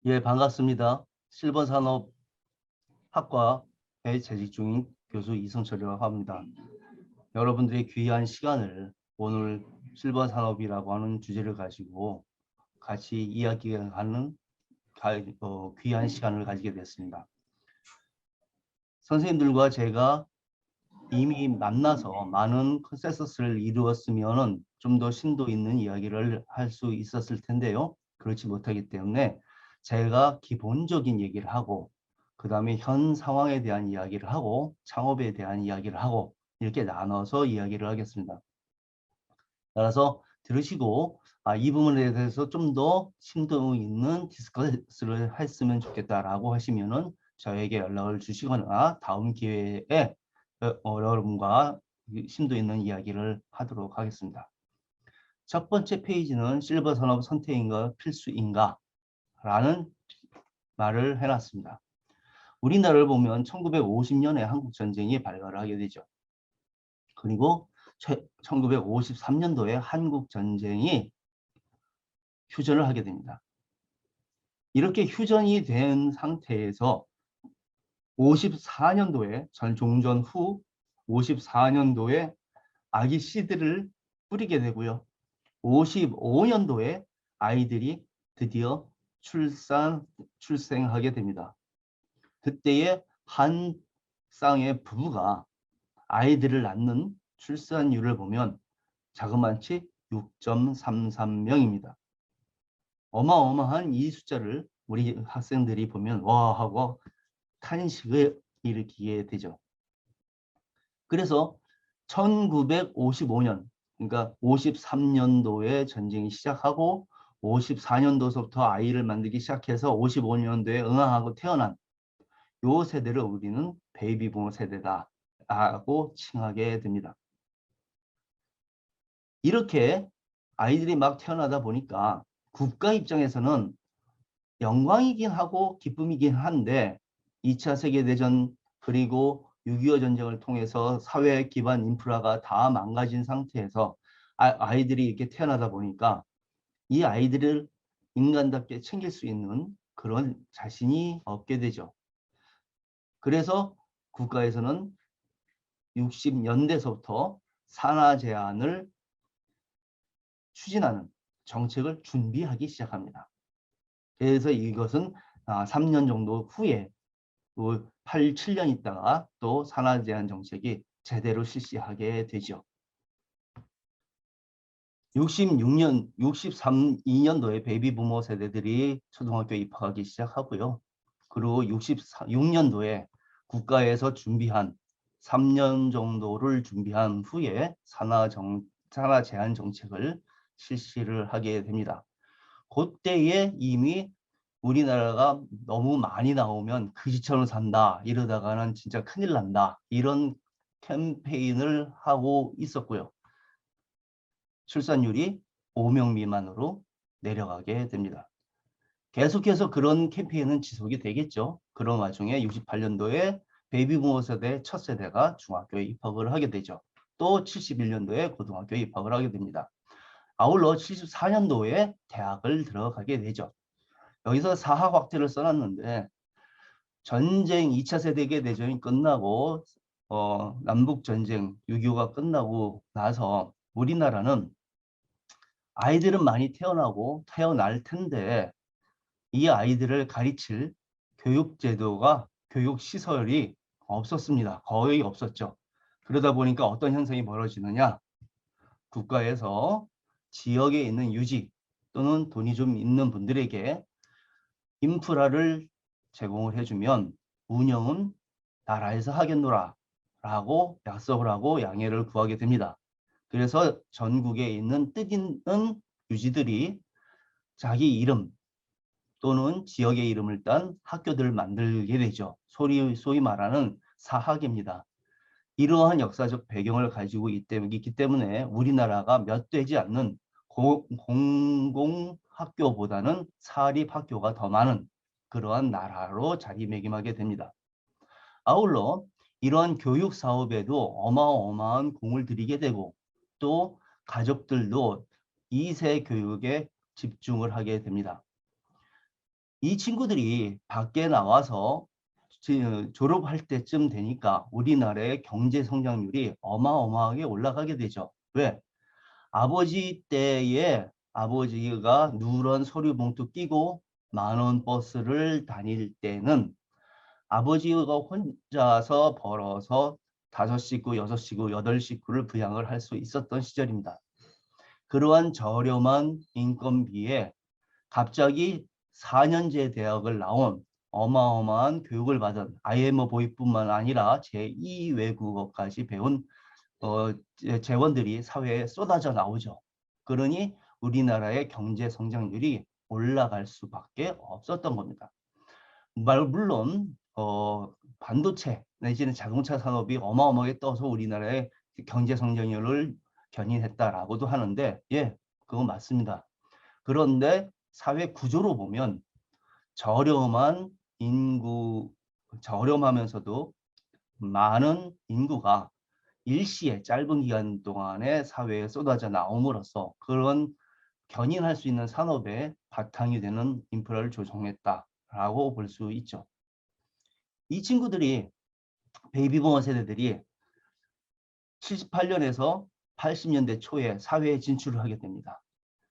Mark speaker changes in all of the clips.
Speaker 1: 예, 반갑습니다. 실버산업학과에 재직 중인 교수 이승철이라고 합니다. 여러분들의 귀한 시간을 오늘 실버산업이라고 하는 주제를 가지고 같이 이야기하는 귀한 시간을 가지게 됐습니다. 선생님들과 제가 이미 만나서 많은 컨센서스를 이루었으면 좀 더 심도 있는 이야기를 할 수 있었을 텐데요. 그렇지 못하기 때문에 제가 기본적인 얘기를 하고 그 다음에 현 상황에 대한 이야기를 하고 창업에 대한 이야기를 하고 이렇게 나눠서 이야기를 하겠습니다. 따라서 들으시고 이 부분에 대해서 좀 더 심도 있는 디스커스를 했으면 좋겠다라고 하시면은 저에게 연락을 주시거나 다음 기회에 여러분과 심도 있는 이야기를 하도록 하겠습니다. 첫 번째 페이지는 실버 산업 선택인가 필수인가 라는 말을 해놨습니다. 우리나라를 보면 1950년에 한국전쟁이 발발을 하게 되죠. 그리고 1953년도에 한국전쟁이 휴전을 하게 됩니다. 이렇게 휴전이 된 상태에서 54년도에 종전 후 54년도에 아기 씨들을 뿌리게 되고요. 55년도에 아이들이 드디어 출생하게 됩니다. 그때의 한 쌍의 부부가 아이들을 낳는 출산율을 보면 자그마치 6.33명입니다. 어마어마한 이 숫자를 우리 학생들이 보면 와 하고 탄식을 일으키게 되죠. 그래서 1955년 그러니까 53년도에 전쟁이 시작하고 54년도서부터 아이를 만들기 시작해서 55년도에 응항하고 태어난 요 세대를 우리는 베이비 부모 세대다라고 칭하게 됩니다. 이렇게 아이들이 막 태어나다 보니까 국가 입장에서는 영광이긴 하고 기쁨이긴 한데 2차 세계대전 그리고 6.25 전쟁을 통해서 사회 기반 인프라가 다 망가진 상태에서 아이들이 이렇게 태어나다 보니까 이 아이들을 인간답게 챙길 수 있는 그런 자신이 없게 되죠. 그래서 국가에서는 60년대서부터 산하 제한을 추진하는 정책을 준비하기 시작합니다. 그래서 이것은 3년 정도 후에 8, 7년 있다가 또 산하 제한 정책이 제대로 실시하게 되죠. 66년, 63년도에 베이비 부모 세대들이 초등학교에 입학하기 시작하고요. 그리고 66년도에 국가에서 준비한 3년 정도를 준비한 후에 산하 제한 정책을 실시를 하게 됩니다. 그때에 이미 우리나라가 너무 많이 나오면 그지처럼 산다 이러다가는 진짜 큰일 난다 이런 캠페인을 하고 있었고요. 출산율이 5명 미만으로 내려가게 됩니다. 계속해서 그런 캠페인은 지속이 되겠죠. 그런 와중에 68년도에 베이비부모 세대 첫 세대가 중학교에 입학을 하게 되죠. 또 71년도에 고등학교에 입학을 하게 됩니다. 아울러 74년도에 대학을 들어가게 되죠. 여기서 사학 확대를 써놨는데 전쟁 2차 세계대전이 끝나고 남북전쟁 6.25가 끝나고 나서 우리나라는 아이들은 많이 태어나고 태어날 텐데 이 아이들을 가르칠 교육제도가 교육시설이 없었습니다. 거의 없었죠. 그러다 보니까 어떤 현상이 벌어지느냐. 국가에서 지역에 있는 유지 또는 돈이 좀 있는 분들에게 인프라를 제공을 해주면 운영은 나라에서 하겠노라 라고 약속을 하고 양해를 구하게 됩니다. 그래서 전국에 있는 뜻 있는 유지들이 자기 이름 또는 지역의 이름을 딴 학교들을 만들게 되죠. 소위 말하는 사학입니다. 이러한 역사적 배경을 가지고 있기 때문에 우리나라가 몇 되지 않는 공공학교보다는 사립학교가 더 많은 그러한 나라로 자리매김하게 됩니다. 아울러 이러한 교육 사업에도 어마어마한 공을 들이게 되고 또 가족들도 2세 교육에 집중을 하게 됩니다. 이 친구들이 밖에 나와서 졸업할 때쯤 되니까 우리나라의 경제 성장률이 어마어마하게 올라가게 되죠. 왜? 아버지 때에 아버지가 누런 서류 봉투 끼고 10,000원 버스를 다닐 때는 아버지가 혼자서 벌어서 5식구, 6식구, 8식구를 부양을 할 수 있었던 시절입니다. 그러한 저렴한 인건비에 갑자기 4년제 대학을 나온 어마어마한 교육을 받은 IMO 보이뿐만 아니라 제2 외국어까지 배운 재원들이 사회에 쏟아져 나오죠. 그러니 우리나라의 경제 성장률이 올라갈 수밖에 없었던 겁니다. 물론 반도체 내지는 자동차 산업이 어마어마하게 떠서 우리나라의 경제 성장률을 견인했다라고도 하는데 예, 그건 맞습니다. 그런데 사회 구조로 보면 저렴한 인구, 저렴하면서도 많은 인구가 일시에 짧은 기간 동안에 사회에 쏟아져 나옴으로써 그런 견인할 수 있는 산업의 바탕이 되는 인프라를 조성했다라고 볼 수 있죠. 이 친구들이 베이비부머 세대들이 78년에서 80년대 초에 사회에 진출을 하게 됩니다.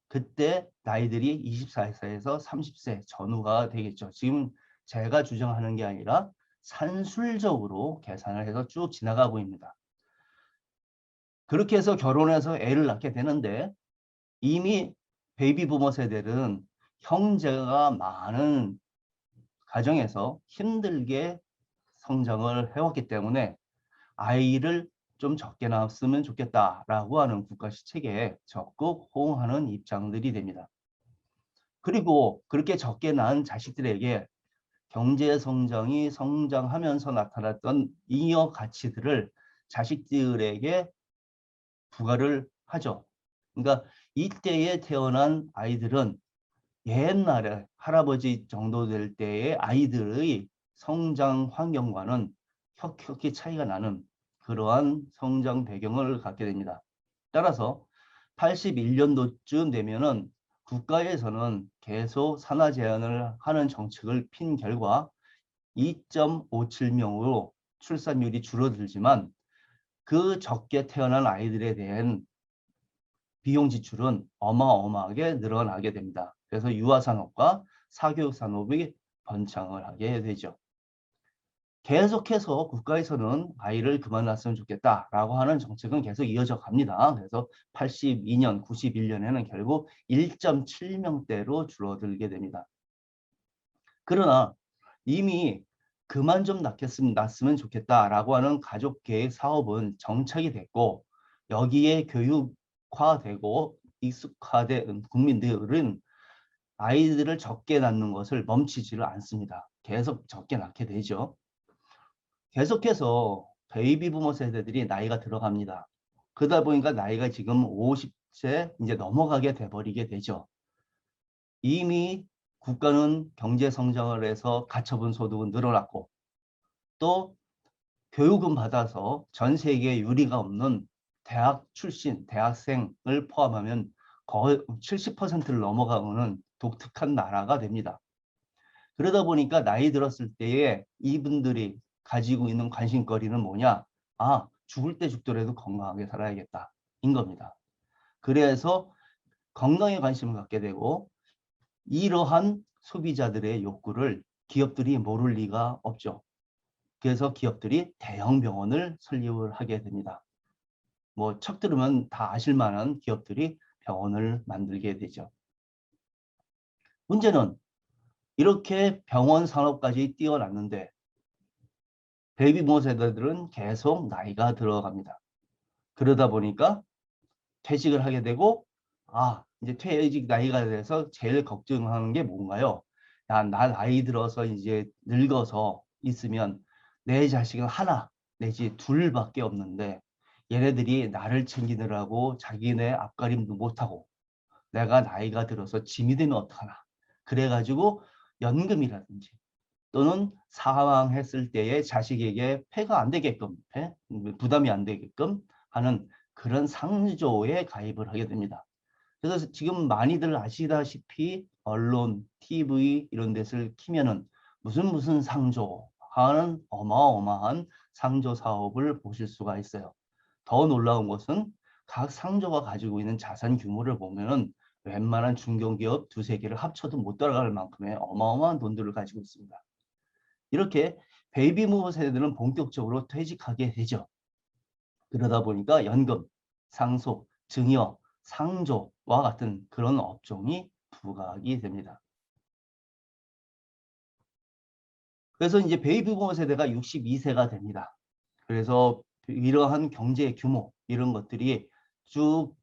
Speaker 1: 그때 나이들이 24세에서 30세 전후가 되겠죠. 지금 제가 주장하는 게 아니라 산술적으로 계산을 해서 쭉 지나가고 있습니다. 그렇게 해서 결혼해서 애를 낳게 되는데 이미 베이비부머 세대들은 형제가 많은 가정에서 힘들게 성장을 해왔기 때문에 아이를 좀 적게 낳았으면 좋겠다라고 하는 국가시 체계에 적극 호응하는 입장들이 됩니다. 그리고 그렇게 적게 낳은 자식들에게 경제 성장이 성장하면서 나타났던 잉여 가치들을 자식들에게 부과를 하죠. 그러니까 이때에 태어난 아이들은 옛날에 할아버지 정도 될 때의 아이들의 성장 환경과는 혁혁히 차이가 나는 그러한 성장 배경을 갖게 됩니다. 따라서 81년도쯤 되면은 국가에서는 계속 산하 제한을 하는 정책을 핀 결과 2.57명으로 출산율이 줄어들지만 그 적게 태어난 아이들에 대한 비용 지출은 어마어마하게 늘어나게 됩니다. 그래서 유아산업과 사교육산업이 번창을 하게 되죠. 계속해서 국가에서는 아이를 그만 낳았으면 좋겠다라고 하는 정책은 계속 이어져 갑니다. 그래서 82년, 91년에는 결국 1.7명대로 줄어들게 됩니다. 그러나 이미 그만 좀 낳았으면 좋겠다라고 하는 가족계획 사업은 정착이 됐고 여기에 교육화되고 익숙화된 국민들은 아이들을 적게 낳는 것을 멈추지를 않습니다. 계속 적게 낳게 되죠. 계속해서 베이비 부머 세대들이 나이가 들어갑니다. 그러다 보니까 나이가 지금 50세 이제 넘어가게 돼버리게 되죠. 이미 국가는 경제 성장을 해서 가처분 소득은 늘어났고 또 교육은 받아서 전 세계에 유리가 없는 대학 출신, 대학생을 포함하면 거의 70%를 넘어가는 독특한 나라가 됩니다. 그러다 보니까 나이 들었을 때에 이분들이 가지고 있는 관심거리는 뭐냐? 아, 죽을 때 죽더라도 건강하게 살아야겠다. 인 겁니다. 그래서 건강에 관심을 갖게 되고 이러한 소비자들의 욕구를 기업들이 모를 리가 없죠. 그래서 기업들이 대형 병원을 설립을 하게 됩니다. 뭐 척 들으면 다 아실 만한 기업들이 병원을 만들게 되죠. 문제는 이렇게 병원 산업까지 뛰어났는데 베이비부머 세대들은 계속 나이가 들어갑니다. 그러다 보니까 퇴직을 하게 되고 이제 퇴직 나이가 돼서 제일 걱정하는 게 뭔가요? 야, 나 나이 들어서 이제 늙어서 있으면 내 자식은 하나 내지 둘밖에 없는데 얘네들이 나를 챙기느라고 자기네 앞가림도 못하고 내가 나이가 들어서 짐이 되면 어떡하나. 그래가지고 연금이라든지 또는 사망했을 때에 자식에게 폐가 안 되게끔, 부담이 안 되게끔 하는 그런 상조에 가입을 하게 됩니다. 그래서 지금 많이들 아시다시피 언론, TV 이런 데를 키면은 무슨 상조 하는 어마어마한 상조 사업을 보실 수가 있어요. 더 놀라운 것은 각 상조가 가지고 있는 자산 규모를 보면은 웬만한 중견기업 두세 개를 합쳐도 못 따라갈 만큼의 어마어마한 돈들을 가지고 있습니다. 이렇게 베이비부머 세대들은 본격적으로 퇴직하게 되죠. 그러다 보니까 연금, 상속, 증여, 상조와 같은 그런 업종이 부각이 됩니다. 그래서 이제 베이비부머 세대가 62세가 됩니다. 그래서 이러한 경제 규모 이런 것들이 쭉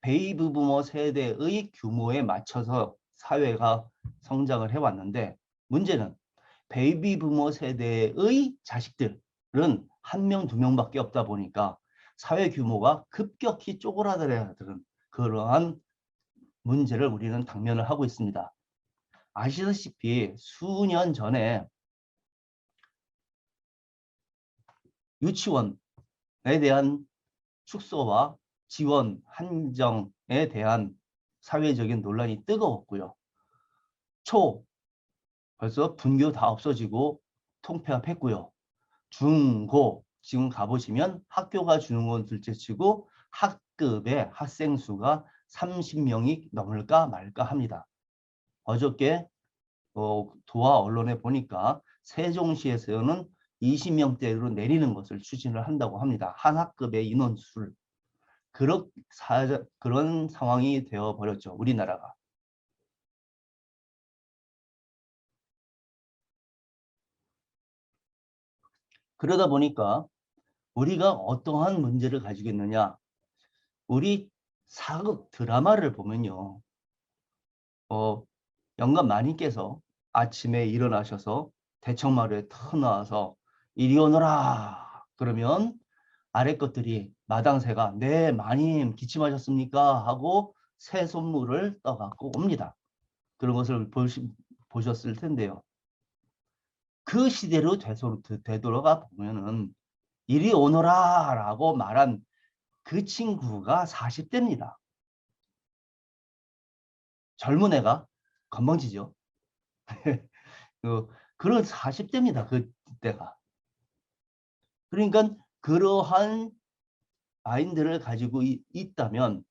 Speaker 1: 베이비부머 세대의 규모에 맞춰서 사회가 성장을 해왔는데 문제는 베이비부머 세대의 자식들은 한 명, 두 명밖에 없다 보니까 사회 규모가 급격히 쪼그라들어야 되는 그러한 문제를 우리는 당면을 하고 있습니다. 아시다시피 수년 전에 유치원에 대한 축소와 지원 한정에 대한 사회적인 논란이 뜨거웠고요. 벌써 분교 다 없어지고 통폐합했고요. 중고 지금 가보시면 학교가 주는 건 둘째치고 학급의 학생 수가 30명이 넘을까 말까 합니다. 어저께 도화 언론에 보니까 세종시에서는 20명대로 내리는 것을 추진을 한다고 합니다. 한 학급의 인원수를. 그런 상황이 되어버렸죠. 우리나라가. 그러다 보니까 우리가 어떠한 문제를 가지고 있느냐. 우리 사극 드라마를 보면요. 영감 마님께서 아침에 일어나셔서 대청마루에 터 나와서 이리 오너라. 그러면 아래 것들이 마당새가 네 마님 기침하셨습니까? 하고 새 손물을 떠갖고 옵니다. 그런 것을 보셨을 텐데요. 그 시대로 되돌아가 보면은 이리 오너라 라고 말한 그 친구가 40대입니다. 젊은 애가 건방지죠. 그런 40대입니다. 그때가. 그러니까 그러한 마인드를 가지고 있다면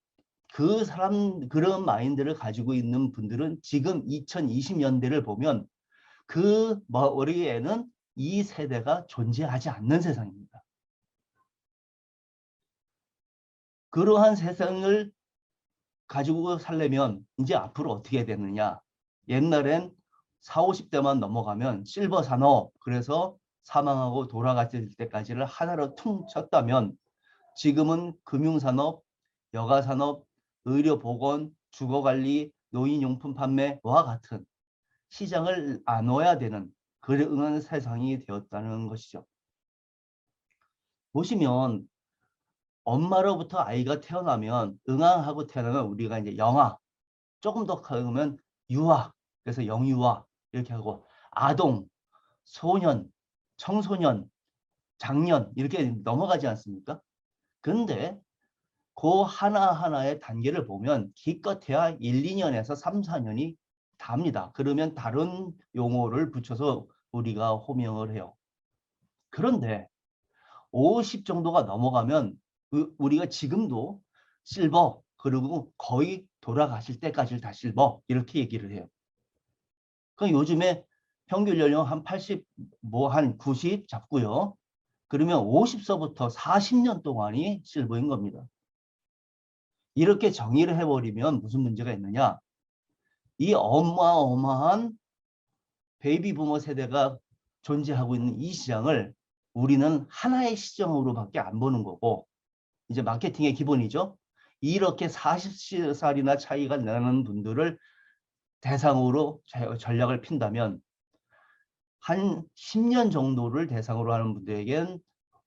Speaker 1: 그런 마인드를 가지고 있는 분들은 지금 2020년대를 보면 그 머리에는 이 세대가 존재하지 않는 세상입니다. 그러한 세상을 가지고 살려면 이제 앞으로 어떻게 되느냐. 옛날엔 40, 50대만 넘어가면 실버 산업, 그래서 사망하고 돌아갔을 때까지를 하나로 퉁 쳤다면 지금은 금융산업, 여가산업, 의료보건, 주거관리, 노인용품 판매와 같은 시장을 나눠야 되는 그런 세상이 되었다는 것이죠. 보시면 엄마로부터 아이가 태어나면 응아하고 태어나면 우리가 이제 영아, 조금 더 크면 유아, 그래서 영유아 이렇게 하고 아동, 소년, 청소년, 장년 이렇게 넘어가지 않습니까? 근데 그 하나하나의 단계를 보면 기껏해야 1, 2년에서 3, 4년이 답니다. 그러면 다른 용어를 붙여서 우리가 호명을 해요. 그런데 50 정도가 넘어가면 우리가 지금도 실버 그리고 거의 돌아가실 때까지 다 실버 이렇게 얘기를 해요. 그 요즘에 평균 연령 한 80, 뭐 한 90 잡고요. 그러면 50서부터 40년 동안이 실버인 겁니다. 이렇게 정의를 해버리면 무슨 문제가 있느냐. 이 어마어마한 베이비 부머 세대가 존재하고 있는 이 시장을 우리는 하나의 시장으로밖에 안 보는 거고 이제 마케팅의 기본이죠. 이렇게 40살이나 차이가 나는 분들을 대상으로 전략을 핀다면 한 10년 정도를 대상으로 하는 분들에겐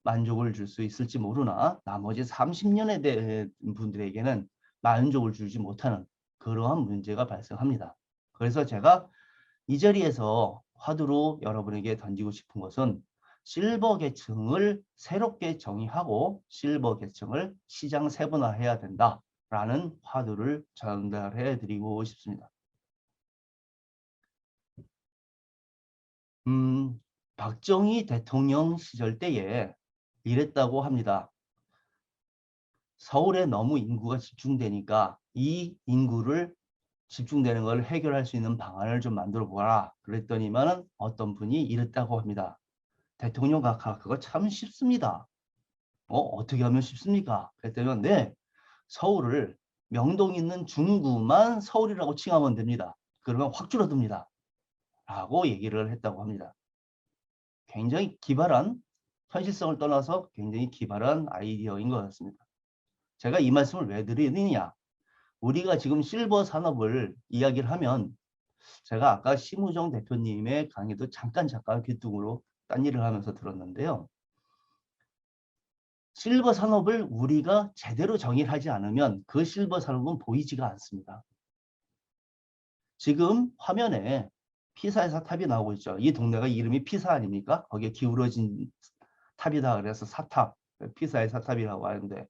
Speaker 1: 만족을 줄 수 있을지 모르나 나머지 30년에 대한 분들에게는 만족을 주지 못하는 그러한 문제가 발생합니다. 그래서 제가 이 자리에서 화두로 여러분에게 던지고 싶은 것은 실버 계층을 새롭게 정의하고 실버 계층을 시장 세분화해야 된다라는 화두를 전달해 드리고 싶습니다. 박정희 대통령 시절 때에 이랬다고 합니다. 서울에 너무 인구가 집중되니까 이 인구를 집중되는 걸 해결할 수 있는 방안을 좀 만들어 보라. 그랬더니만은 어떤 분이 이랬다고 합니다. 대통령 각하 그거 참 쉽습니다. 어떻게 하면 쉽습니까? 그랬더니 네, 서울을 명동 있는 중구만 서울이라고 칭하면 됩니다. 그러면 확 줄어듭니다. 라고 얘기를 했다고 합니다. 굉장히 기발한, 현실성을 떠나서 굉장히 기발한 아이디어인 것 같습니다. 제가 이 말씀을 왜 드리느냐? 우리가 지금 실버 산업을 이야기를 하면 제가 아까 심우정 대표님의 강의도 잠깐 귀뚱으로 딴 일을 하면서 들었는데요. 실버 산업을 우리가 제대로 정의를 하지 않으면 그 실버 산업은 보이지가 않습니다. 지금 화면에 피사의 사탑이 나오고 있죠. 이 동네가 이름이 피사 아닙니까? 거기에 기울어진 탑이다 그래서 사탑, 피사의 사탑이라고 하는데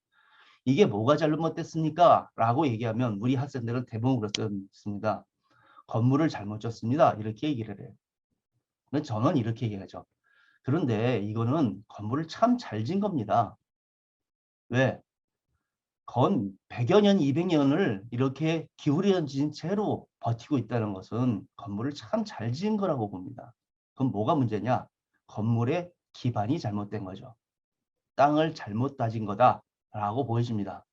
Speaker 1: 이게 뭐가 잘못됐습니까? 라고 얘기하면 우리 학생들은 대부분 그렇습니다. 건물을 잘못 졌습니다. 이렇게 얘기를 해요. 근데 저는 이렇게 얘기하죠. 그런데 이거는 건물을 참 잘 진 겁니다. 왜? 건 100여 년, 200년을 이렇게 기울여진 채로 버티고 있다는 것은 건물을 참 잘 지은 거라고 봅니다. 그럼 뭐가 문제냐? 건물의 기반이 잘못된 거죠. 땅을 잘못 다진 거다라고 보여집니다.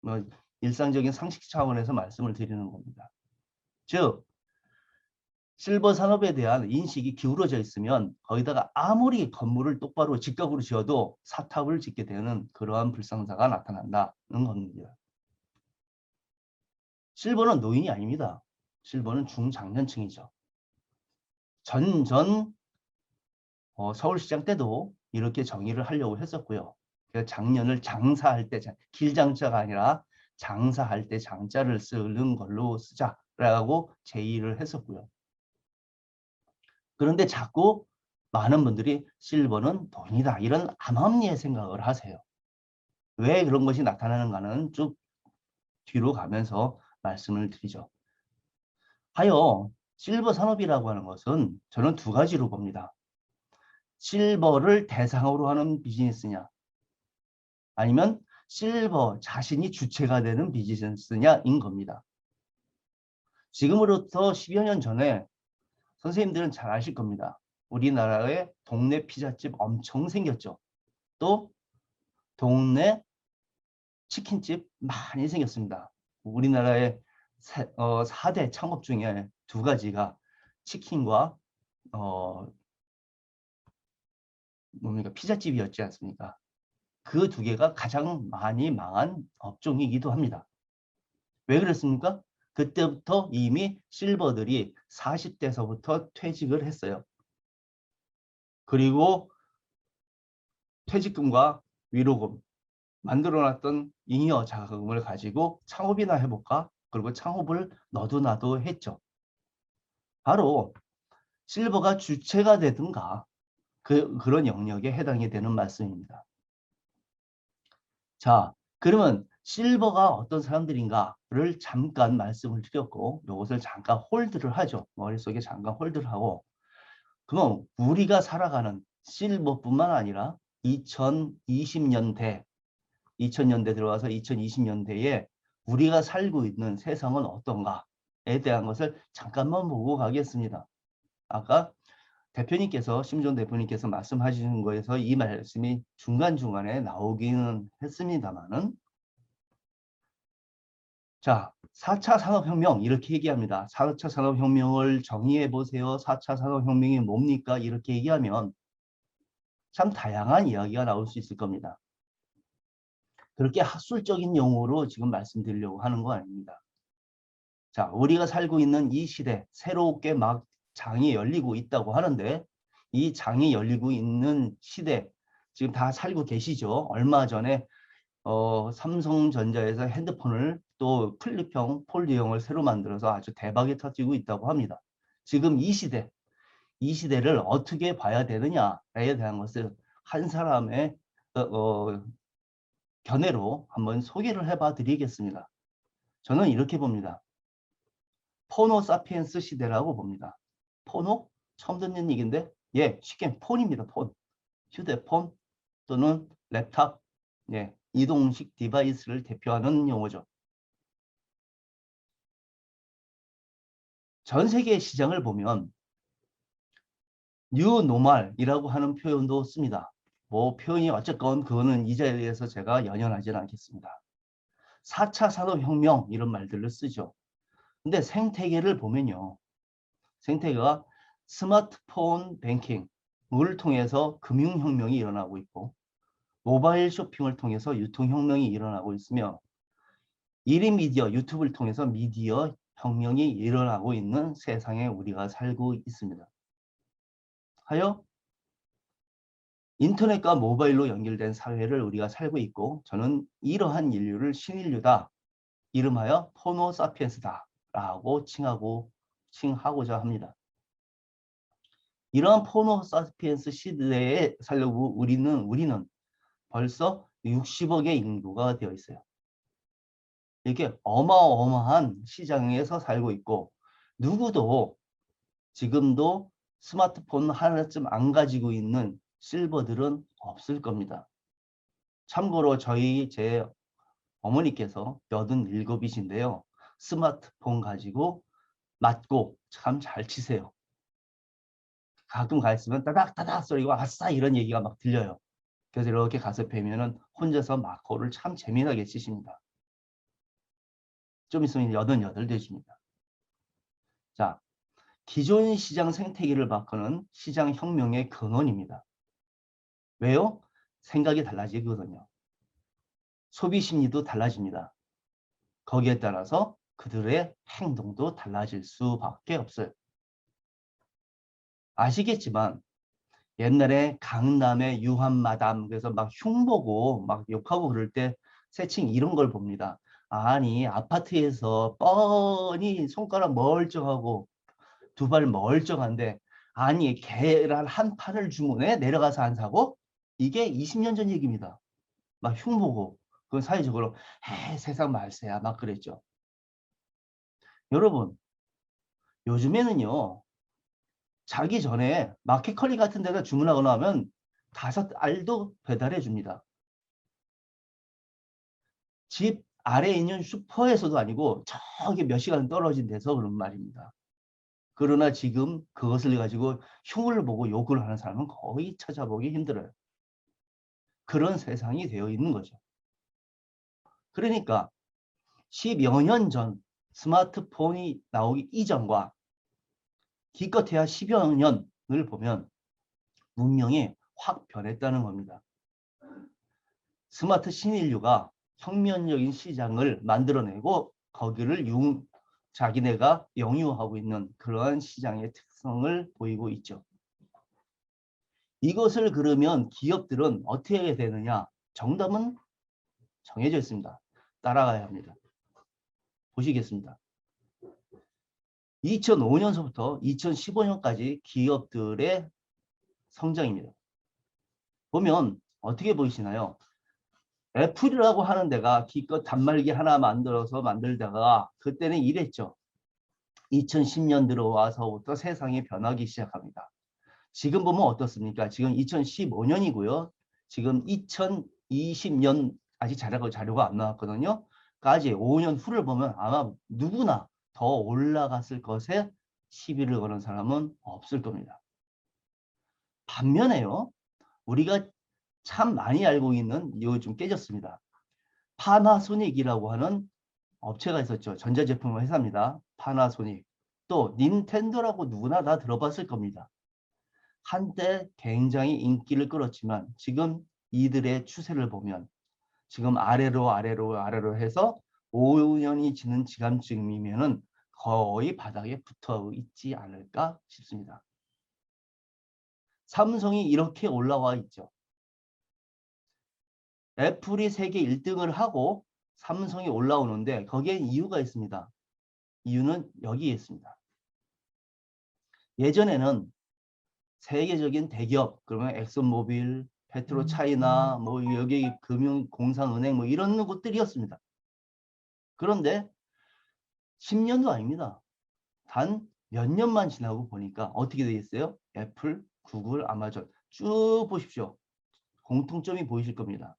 Speaker 1: 뭐 일상적인 상식 차원에서 말씀을 드리는 겁니다. 즉 실버 산업에 대한 인식이 기울어져 있으면 거기다가 아무리 건물을 똑바로 직각으로 지어도 사탑을 짓게 되는 그러한 불상사가 나타난다는 겁니다. 실버는 노인이 아닙니다. 실버는 중장년층이죠. 서울시장 때도 이렇게 정의를 하려고 했었고요. 작년을 장사할 때, 길장자가 아니라 장사할 때 장자를 쓰는 걸로 쓰자라고 제의를 했었고요. 그런데 자꾸 많은 분들이 실버는 돈이다 이런 암암리의 생각을 하세요. 왜 그런 것이 나타나는가는 쭉 뒤로 가면서 말씀을 드리죠. 하여 실버 산업이라고 하는 것은 저는 두 가지로 봅니다. 실버를 대상으로 하는 비즈니스냐 아니면 실버 자신이 주체가 되는 비즈니스냐인 겁니다. 지금으로부터 10여 년 전에 선생님들은 잘 아실 겁니다. 우리나라에 동네 피자집 엄청 생겼죠. 또 동네 치킨집 많이 생겼습니다. 우리나라의 4대 창업 중에 두 가지가 치킨과 뭡니까 피자집이었지 않습니까? 그 두 개가 가장 많이 망한 업종이기도 합니다. 왜 그랬습니까? 그때부터 이미 실버들이 40대서부터 퇴직을 했어요. 그리고 퇴직금과 위로금 만들어놨던 잉여 자금을 가지고 창업이나 해볼까? 그리고 창업을 너도 나도 했죠. 바로 실버가 주체가 되든가 그런 영역에 해당이 되는 말씀입니다. 자, 그러면 실버가 어떤 사람들인가를 잠깐 말씀을 드렸고 이것을 잠깐 홀드를 하죠. 머릿속에 잠깐 홀드를 하고 그럼 우리가 살아가는 실버뿐만 아니라 2020년대 2000년대 들어와서 2020년대에 우리가 살고 있는 세상은 어떤가에 대한 것을 잠깐만 보고 가겠습니다. 아까 대표님께서 심정 대표님께서 말씀하시는 거에서 이 말씀이 중간중간에 나오기는 했습니다만은 자 4차 산업혁명 이렇게 얘기합니다. 4차 산업혁명을 정의해 보세요. 4차 산업혁명이 뭡니까? 이렇게 얘기하면 참 다양한 이야기가 나올 수 있을 겁니다. 그렇게 학술적인 용어로 지금 말씀드리려고 하는 거 아닙니다. 자, 우리가 살고 있는 이 시대 새롭게 막 장이 열리고 있다고 하는데 이 장이 열리고 있는 시대 지금 다 살고 계시죠? 얼마 전에 삼성전자에서 핸드폰을 또 플립형, 폴드형을 새로 만들어서 아주 대박이 터지고 있다고 합니다. 지금 이 시대를 어떻게 봐야 되느냐에 대한 것을 한 사람의 견해로 한번 소개를 해봐 드리겠습니다. 저는 이렇게 봅니다. 포노 사피엔스 시대라고 봅니다. 포노 처음 듣는 얘기인데, 예, 쉽게 폰입니다. 폰. 휴대폰 또는 랩탑, 예, 이동식 디바이스를 대표하는 용어죠. 전 세계 시장을 보면 뉴노멀이라고 하는 표현도 씁니다. 뭐 표현이 어쨌건 그거는 이 자리에서 제가 연연하지는 않겠습니다. 4차 산업혁명 이런 말들을 쓰죠. 근데 생태계를 보면요. 생태계가 스마트폰 뱅킹을 통해서 금융혁명이 일어나고 있고 모바일 쇼핑을 통해서 유통혁명이 일어나고 있으며 1인 미디어 유튜브를 통해서 미디어 혁명이 일어나고 있는 세상에 우리가 살고 있습니다. 하여 인터넷과 모바일로 연결된 사회를 우리가 살고 있고 저는 이러한 인류를 신인류다. 이름하여 호모 사피엔스다. 라고 칭하고자 합니다. 이러한 호모 사피엔스 시대에 살려고 우리는 벌써 60억의 인구가 되어 있어요. 이렇게 어마어마한 시장에서 살고 있고 누구도 지금도 스마트폰 하나쯤 안 가지고 있는 실버들은 없을 겁니다. 참고로 제 어머니께서 87이신데요. 스마트폰 가지고 맞고 참 잘 치세요. 가끔 가 있으면 따닥따닥 소리가 아싸 이런 얘기가 막 들려요. 그래서 이렇게 가서 뵈면은 혼자서 마코를 참 재미나게 치십니다. 좀 있으면 88 되십니다. 자, 기존 시장 생태계를 바꾸는 시장 혁명의 근원입니다. 왜요? 생각이 달라지거든요. 소비 심리도 달라집니다. 거기에 따라서 그들의 행동도 달라질 수밖에 없어요. 아시겠지만 옛날에 강남의 유한마담 그래서 막 흉보고 막 욕하고 그럴 때 새칭 이런 걸 봅니다. 아니 아파트에서 뻔히 손가락 멀쩡하고 두 발 멀쩡한데 아니 계란 한 판을 주문해 내려가서 안 사고? 이게 20년 전 얘기입니다. 막 흉보고 그건 사회적으로 세상 말세야 막 그랬죠. 여러분 요즘에는요. 자기 전에 마켓컬리 같은 데다 주문하거나 하면 5알도 배달해 줍니다. 집 아래에 있는 슈퍼에서도 아니고 저기 몇 시간 떨어진 데서 그런 말입니다. 그러나 지금 그것을 가지고 흉을 보고 욕을 하는 사람은 거의 찾아보기 힘들어요. 그런 세상이 되어 있는 거죠. 그러니까 10여 년 전 스마트폰이 나오기 이전과 기껏해야 10여 년을 보면 문명이 확 변했다는 겁니다. 스마트 신인류가 혁명적인 시장을 만들어내고 거기를 자기네가 영유하고 있는 그러한 시장의 특성을 보이고 있죠. 이것을 그러면 기업들은 어떻게 해야 되느냐? 정답은 정해져 있습니다. 따라가야 합니다. 보시겠습니다. 2005년서부터 2015년까지 기업들의 성장입니다. 보면 어떻게 보이시나요? 애플이라고 하는 데가 기껏 단말기 하나 만들다가 그때는 이랬죠. 2010년 들어와서부터 세상이 변하기 시작합니다. 지금 보면 어떻습니까? 지금 2015년이고요. 지금 2020년 아직 자료가 안 나왔거든요. 까지 5년 후를 보면 아마 누구나 더 올라갔을 것에 시비를 거는 사람은 없을 겁니다. 반면에요. 우리가 참 많이 알고 있는 이거 좀 깨졌습니다. 파나소닉이라고 하는 업체가 있었죠. 전자제품 회사입니다. 파나소닉. 또 닌텐도라고 누구나 다 들어봤을 겁니다. 한때 굉장히 인기를 끌었지만 지금 이들의 추세를 보면 지금 아래로 해서 5년이 지는 지금쯤이면은 거의 바닥에 붙어 있지 않을까 싶습니다. 삼성이 이렇게 올라와 있죠. 애플이 세계 1등을 하고 삼성이 올라오는데 거기에 이유가 있습니다. 이유는 여기에 있습니다. 예전에는 세계적인 대기업 그러면 엑슨모빌, 페트로차이나 뭐 여기 금융공상은행 뭐 이런 곳들이었습니다. 그런데 10년도 아닙니다. 단 몇 년만 지나고 보니까 어떻게 되겠어요? 애플, 구글, 아마존 쭉 보십시오. 공통점이 보이실 겁니다.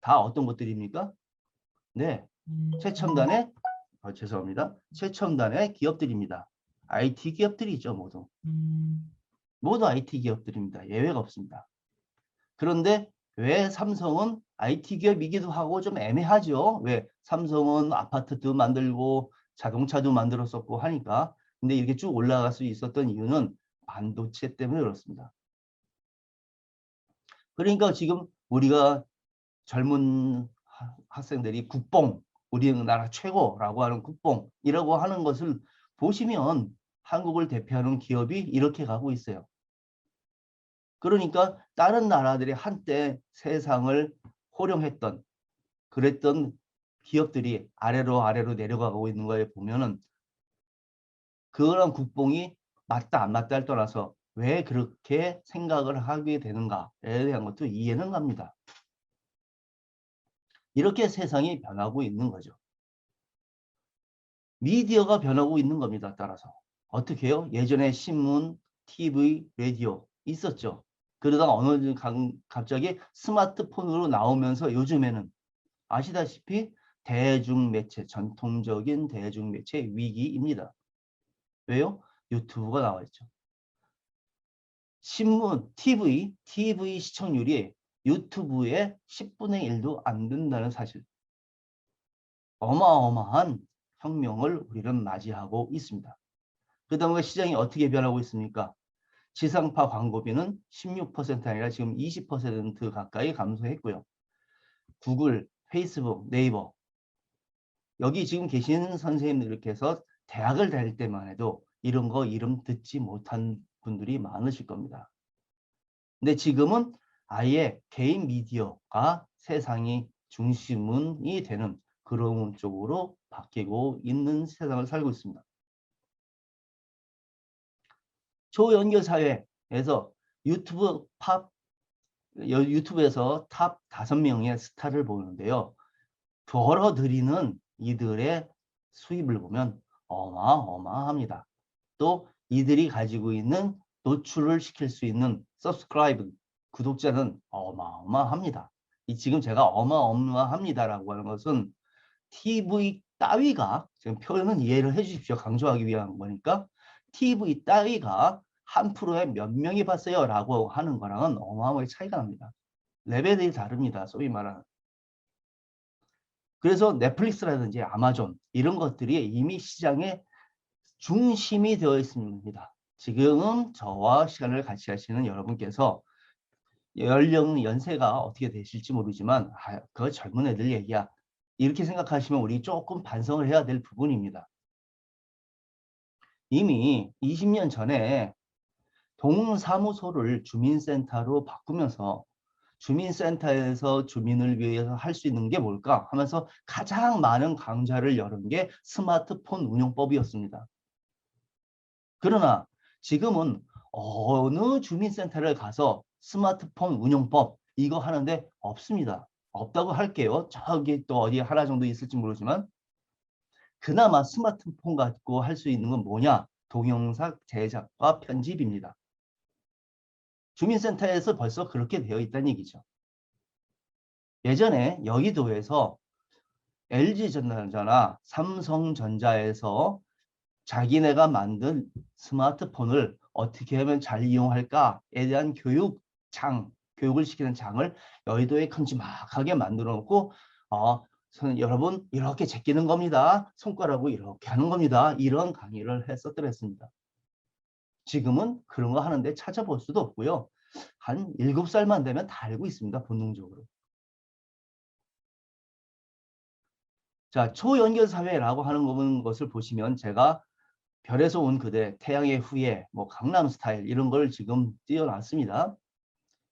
Speaker 1: 다 어떤 것들입니까? 네, 최첨단의 죄송합니다. 최첨단의 기업들입니다. IT 기업들이죠, 모두. 모두 IT 기업들입니다. 예외가 없습니다. 그런데 왜 삼성은 IT 기업이기도 하고 좀 애매하죠. 왜? 삼성은 아파트도 만들고 자동차도 만들었었고 하니까. 근데 이렇게 쭉 올라갈 수 있었던 이유는 반도체 때문에 그렇습니다. 그러니까 지금 우리가 젊은 학생들이 국뽕, 우리나라 최고라고 하는 국뽕이라고 하는 것을 보시면 한국을 대표하는 기업이 이렇게 가고 있어요. 그러니까 다른 나라들이 한때 세상을 호령했던 그랬던 기업들이 아래로 내려가고 있는 거에 보면은 그런 국뽕이 맞다 안 맞다를 떠나서 왜 그렇게 생각을 하게 되는가에 대한 것도 이해는 갑니다. 이렇게 세상이 변하고 있는 거죠. 미디어가 변하고 있는 겁니다. 따라서. 어떻게 해요? 예전에 신문, TV, 라디오 있었죠. 그러다가 어느 갑자기 스마트폰으로 나오면서 요즘에는 아시다시피 대중매체, 전통적인 대중매체 위기입니다. 왜요? 유튜브가 나와 있죠. 신문, TV 시청률이 유튜브의 10분의 1도 안 된다는 사실. 어마어마한 혁명을 우리는 맞이하고 있습니다. 그 다음에 시장이 어떻게 변하고 있습니까? 지상파 광고비는 16% 아니라 지금 20% 가까이 감소했고요. 구글, 페이스북, 네이버 여기 지금 계신 선생님들께서 대학을 다닐 때만 해도 이런 거 이름 듣지 못한 분들이 많으실 겁니다. 근데 지금은 아예 개인 미디어가 세상이 중심이 되는 그런 쪽으로 바뀌고 있는 세상을 살고 있습니다. 초연결 사회에서 유튜브에서 탑 5명의 스타를 보는데요. 벌어들이는 이들의 수입을 보면 어마어마합니다. 또 이들이 가지고 있는 노출을 시킬 수 있는 서브스크라이브 구독자는 어마어마합니다. 지금 제가 어마어마합니다라고 하는 것은 TV 따위가 지금 표현은 이해를 해주십시오. 강조하기 위한 거니까 TV 따위가 한 프로에 몇 명이 봤어요 라고 하는 거랑은 어마어마하게 차이가 납니다. 레벨이 다릅니다. 소위 말하는. 그래서 넷플릭스라든지 아마존 이런 것들이 이미 시장의 중심이 되어 있습니다. 지금은 저와 시간을 같이 하시는 여러분께서 연세가 어떻게 되실지 모르지만 그거 젊은 애들 얘기야. 이렇게 생각하시면 우리 조금 반성을 해야 될 부분입니다. 이미 20년 전에 동사무소를 주민센터로 바꾸면서 주민센터에서 주민을 위해서 할 수 있는 게 뭘까 하면서 가장 많은 강좌를 열은 게 스마트폰 운영법이었습니다. 그러나 지금은 어느 주민센터를 가서 스마트폰 운영법 이거 하는데 없습니다. 없다고 할게요. 저기 또 어디 하나 정도 있을지 모르지만 그나마 스마트폰 갖고 할 수 있는 건 뭐냐? 동영상 제작과 편집입니다. 주민센터에서 벌써 그렇게 되어 있다는 얘기죠. 예전에 여의도에서 LG전자나 삼성전자에서 자기네가 만든 스마트폰을 어떻게 하면 잘 이용할까에 대한 교육을 시키는 장을 여의도에 큼지막하게 만들어 놓고 여러분 이렇게 제끼는 겁니다. 손가락으로 이렇게 하는 겁니다. 이런 강의를 했었더랬습니다. 지금은 그런 거 하는데 찾아볼 수도 없고요. 한 7살만 되면 다 알고 있습니다. 본능적으로. 자, 초연결 사회라고 하는 것을 보시면 제가 별에서 온 그대, 태양의 후예, 뭐 강남 스타일 이런 걸 지금 띄워놨습니다.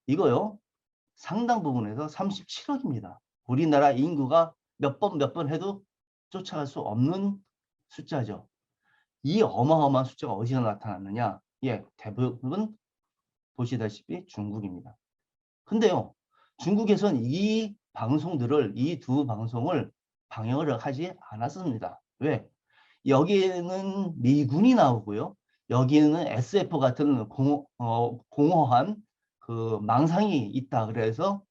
Speaker 1: 이거요. 상당 부분에서 37억입니다. 우리나라 인구가 몇 번 해도 쫓아갈 수 없는 숫자죠. 이 어마어마한 숫자가 어디서 나타났느냐? 예, 대부분 보시다시피 중국입니다. 근데요. 중국에선 이 두 방송을 방영을 하지 않았습니다. 왜? 여기에는 미군이 나오고요. 여기에는 SF 같은 공허한 그 망상이 있다 그래서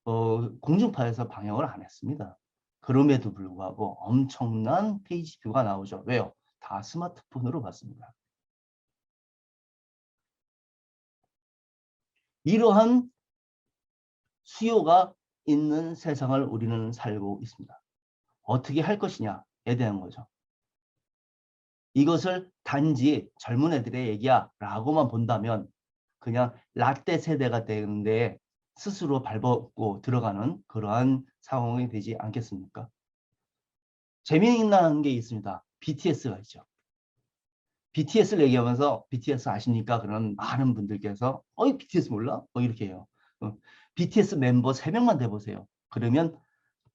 Speaker 1: 공중파에서 방영을 안 했습니다. 그럼에도 불구하고 엄청난 페이지 뷰가 나오죠. 왜요? 다 스마트폰으로 봤습니다. 이러한 수요가 있는 세상을 우리는 살고 있습니다. 어떻게 할 것이냐에 대한 거죠. 이것을 단지 젊은 애들의 얘기야 라고만 본다면 그냥 라떼 세대가 되는데 스스로 발벗고 들어가는 그러한 상황이 되지 않겠습니까? 재미있는 게 있습니다. BTS가 있죠. BTS를 얘기하면서 BTS 아십니까? 그런 많은 분들께서 BTS 몰라? 이렇게 해요. BTS 멤버 3명만 대보세요. 그러면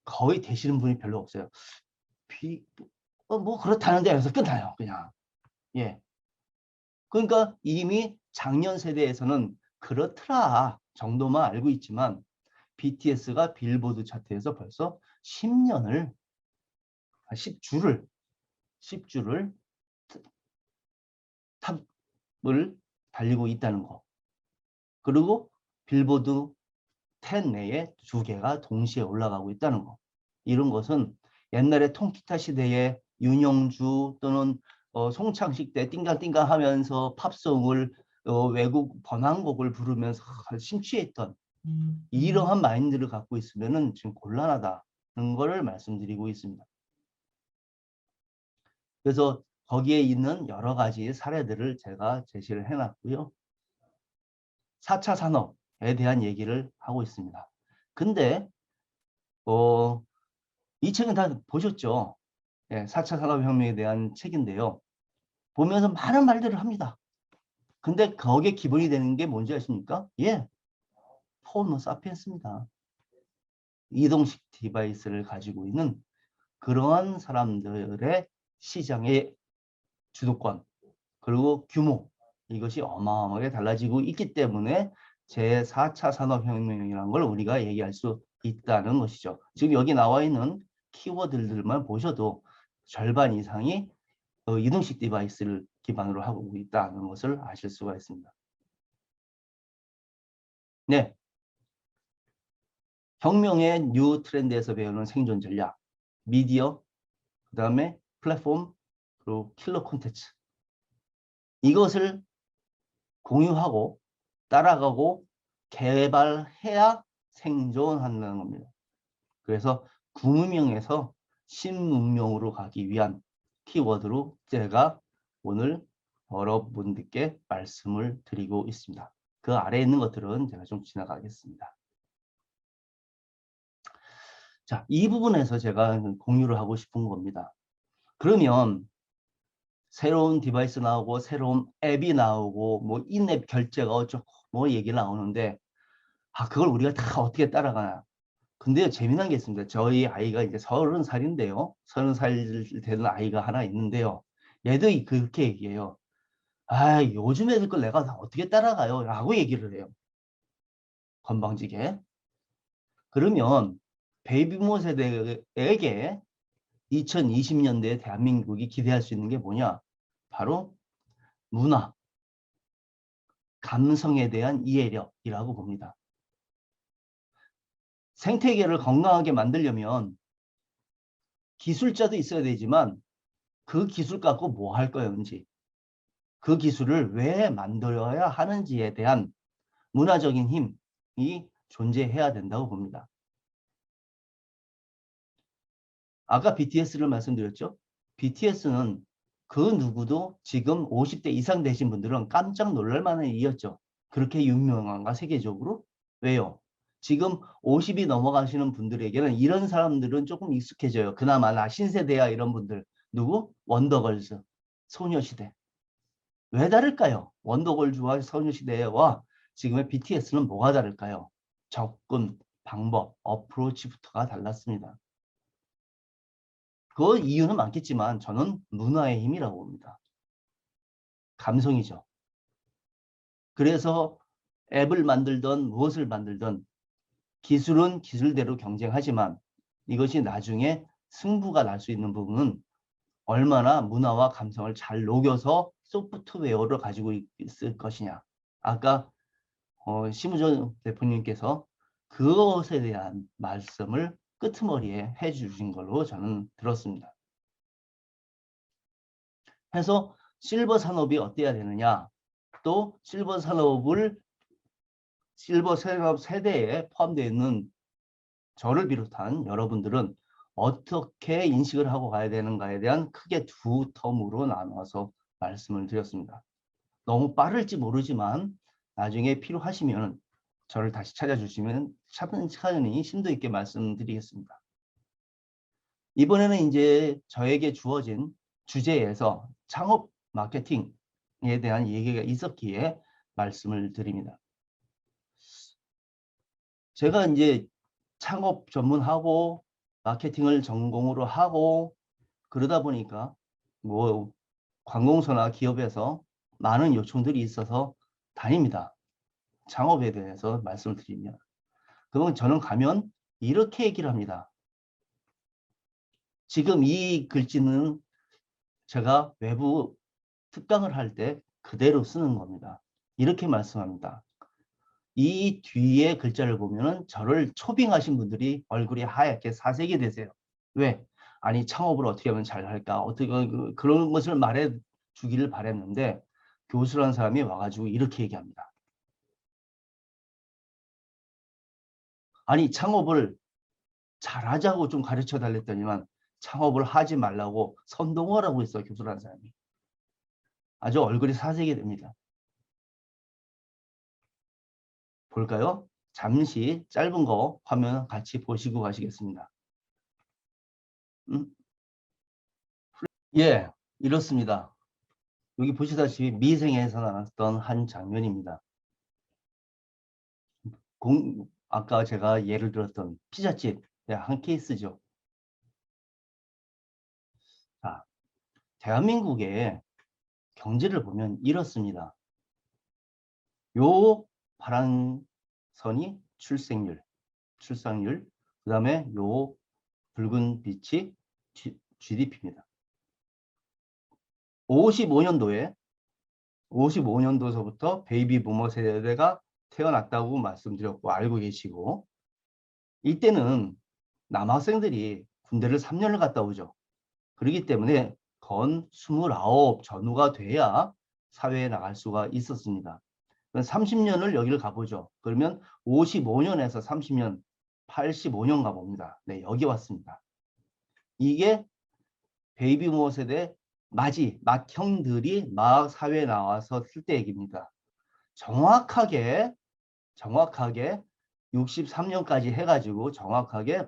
Speaker 1: 거의 되시는 분이 별로 없어요. 뭐 그렇다는데 여기서 끝나요. 그냥. 예. 그러니까 이미 작년 세대에서는 그렇더라 정도만 알고 있지만 BTS가 빌보드 차트에서 벌써 10년을 10주를 탑을 달리고 있다는 거. 그리고 빌보드 10 내에 2개가 동시에 올라가고 있다는 거. 이런 것은 옛날에 통기타 시대에 윤영주 또는 송창식 때 띵강띵강 하면서 팝송을 외국 번안곡을 부르면서 심취했던 이러한 마인드를 갖고 있으면 지금 곤란하다는 것을 말씀드리고 있습니다. 그래서 거기에 있는 여러 가지 사례들을 제가 제시를 해놨고요. 4차 산업에 대한 얘기를 하고 있습니다. 근데 이 책은 다 보셨죠? 예, 4차 산업혁명에 대한 책인데요. 보면서 많은 말들을 합니다. 근데 거기에 기본이 되는 게 뭔지 아십니까? 예, 호모 사피엔스입니다. 이동식 디바이스를 가지고 있는 그러한 사람들의 시장의 주도권 그리고 규모 이것이 어마어마하게 달라지고 있기 때문에 제4차 산업혁명이라는 걸 우리가 얘기할 수 있다는 것이죠. 지금 여기 나와 있는 키워드들만 보셔도 절반 이상이 이동식 디바이스를 기반으로 하고 있다는 것을 아실 수가 있습니다. 네, 혁명의 뉴 트렌드에서 배우는 생존 전략, 미디어, 그 다음에 플랫폼, 그리고 킬러 콘텐츠 이것을 공유하고 따라가고 개발해야 생존한다는 겁니다. 그래서 구문명에서 신문명으로 가기 위한 키워드로 제가 오늘 여러분들께 말씀을 드리고 있습니다. 그 아래에 있는 것들은 제가 좀 지나가겠습니다. 자, 이 부분에서 제가 공유를 하고 싶은 겁니다. 그러면 새로운 디바이스 나오고 새로운 앱이 나오고 뭐 인앱 결제가 어쩌고 뭐 얘기 나오는데 그걸 우리가 다 어떻게 따라가나. 근데 재미난 게 있습니다. 저희 아이가 이제 30살인데요. 30살 되는 아이가 하나 있는데요. 얘도 그렇게 얘기해요. 요즘 애들 걸 내가 다 어떻게 따라가요? 라고 얘기를 해요. 건방지게. 그러면 베이비부모 세대에게 2020년대에 대한민국이 기대할 수 있는 게 뭐냐? 바로 문화, 감성에 대한 이해력이라고 봅니다. 생태계를 건강하게 만들려면 기술자도 있어야 되지만 그 기술 갖고 뭐 할 거였는지 그 기술을 왜 만들어야 하는지에 대한 문화적인 힘이 존재해야 된다고 봅니다. 아까 BTS를 말씀드렸죠? BTS는 그 누구도 지금 50대 이상 되신 분들은 깜짝 놀랄 만한 일이었죠. 그렇게 유명한가 세계적으로? 왜요? 지금 50이 넘어가시는 분들에게는 이런 사람들은 조금 익숙해져요. 그나마 나 신세대야 이런 분들. 누구? 원더걸스, 소녀시대. 왜 다를까요? 원더걸스와 소녀시대와 지금의 BTS는 뭐가 다를까요? 접근, 방법, 어프로치부터가 달랐습니다. 그 이유는 많겠지만 저는 문화의 힘이라고 봅니다. 감성이죠. 그래서 앱을 만들던 무엇을 만들던 기술은 기술대로 경쟁하지만 이것이 나중에 승부가 날 수 있는 부분은 얼마나 문화와 감성을 잘 녹여서 소프트웨어를 가지고 있을 것이냐. 아까 심우정 대표님께서 그것에 대한 말씀을 끄트머리에 해주신 걸로 저는 들었습니다. 해서 실버 산업이 어때야 되느냐. 또 실버 산업 세대에 포함되어 있는 저를 비롯한 여러분들은 어떻게 인식을 하고 가야 되는가에 대한 크게 두 텀으로 나눠서 말씀을 드렸습니다. 너무 빠를지 모르지만 나중에 필요하시면 저를 다시 찾아주시면 차분히 심도 있게 말씀드리겠습니다. 이번에는 이제 저에게 주어진 주제에서 창업 마케팅에 대한 얘기가 있었기에 말씀을 드립니다. 제가 이제 창업 전문하고 마케팅을 전공으로 하고 그러다 보니까 뭐 관공서나 기업에서 많은 요청들이 있어서 다닙니다. 창업에 대해서 말씀을 드리면. 그러면 저는 가면 이렇게 얘기를 합니다. 지금 이 글씨는 제가 외부 특강을 할 때 그대로 쓰는 겁니다. 이렇게 말씀합니다. 이 뒤에 글자를 보면은 저를 초빙하신 분들이 얼굴이 하얗게 사색이 되세요. 왜? 아니 창업을 어떻게 하면 잘 할까? 어떻게 그런 것을 말해 주기를 바랬는데 교수라는 사람이 와가지고 이렇게 얘기합니다. 아니 창업을 잘하자고 좀 가르쳐 달랬더니만 창업을 하지 말라고 선동하라고 했어요. 교수라는 사람이. 아주 얼굴이 사색이 됩니다. 볼까요? 잠시 짧은 거 화면 같이 보시고 가시겠습니다. 예, 이렇습니다. 여기 보시다시피 미생에서 나왔던 한 장면입니다. 아까 제가 예를 들었던 피자집 한 케이스죠. 자, 대한민국의 경제를 보면 이렇습니다. 요 파란 선이 출생률, 그 다음에 요 붉은 빛이 GDP입니다. 55년도서부터 베이비 부머 세대가 태어났다고 말씀드렸고 알고 계시고, 이때는 남학생들이 군대를 3년을 갔다 오죠. 그렇기 때문에 건 29 전후가 돼야 사회에 나갈 수가 있었습니다. 30년을 여기를 가보죠. 그러면 55년에서 30년, 85년 가봅니다. 네, 여기 왔습니다. 이게 베이비 부머 세대 맏형들이 막 사회에 나와서 쓸 때 얘기입니다. 정확하게 63년까지 해가지고 정확하게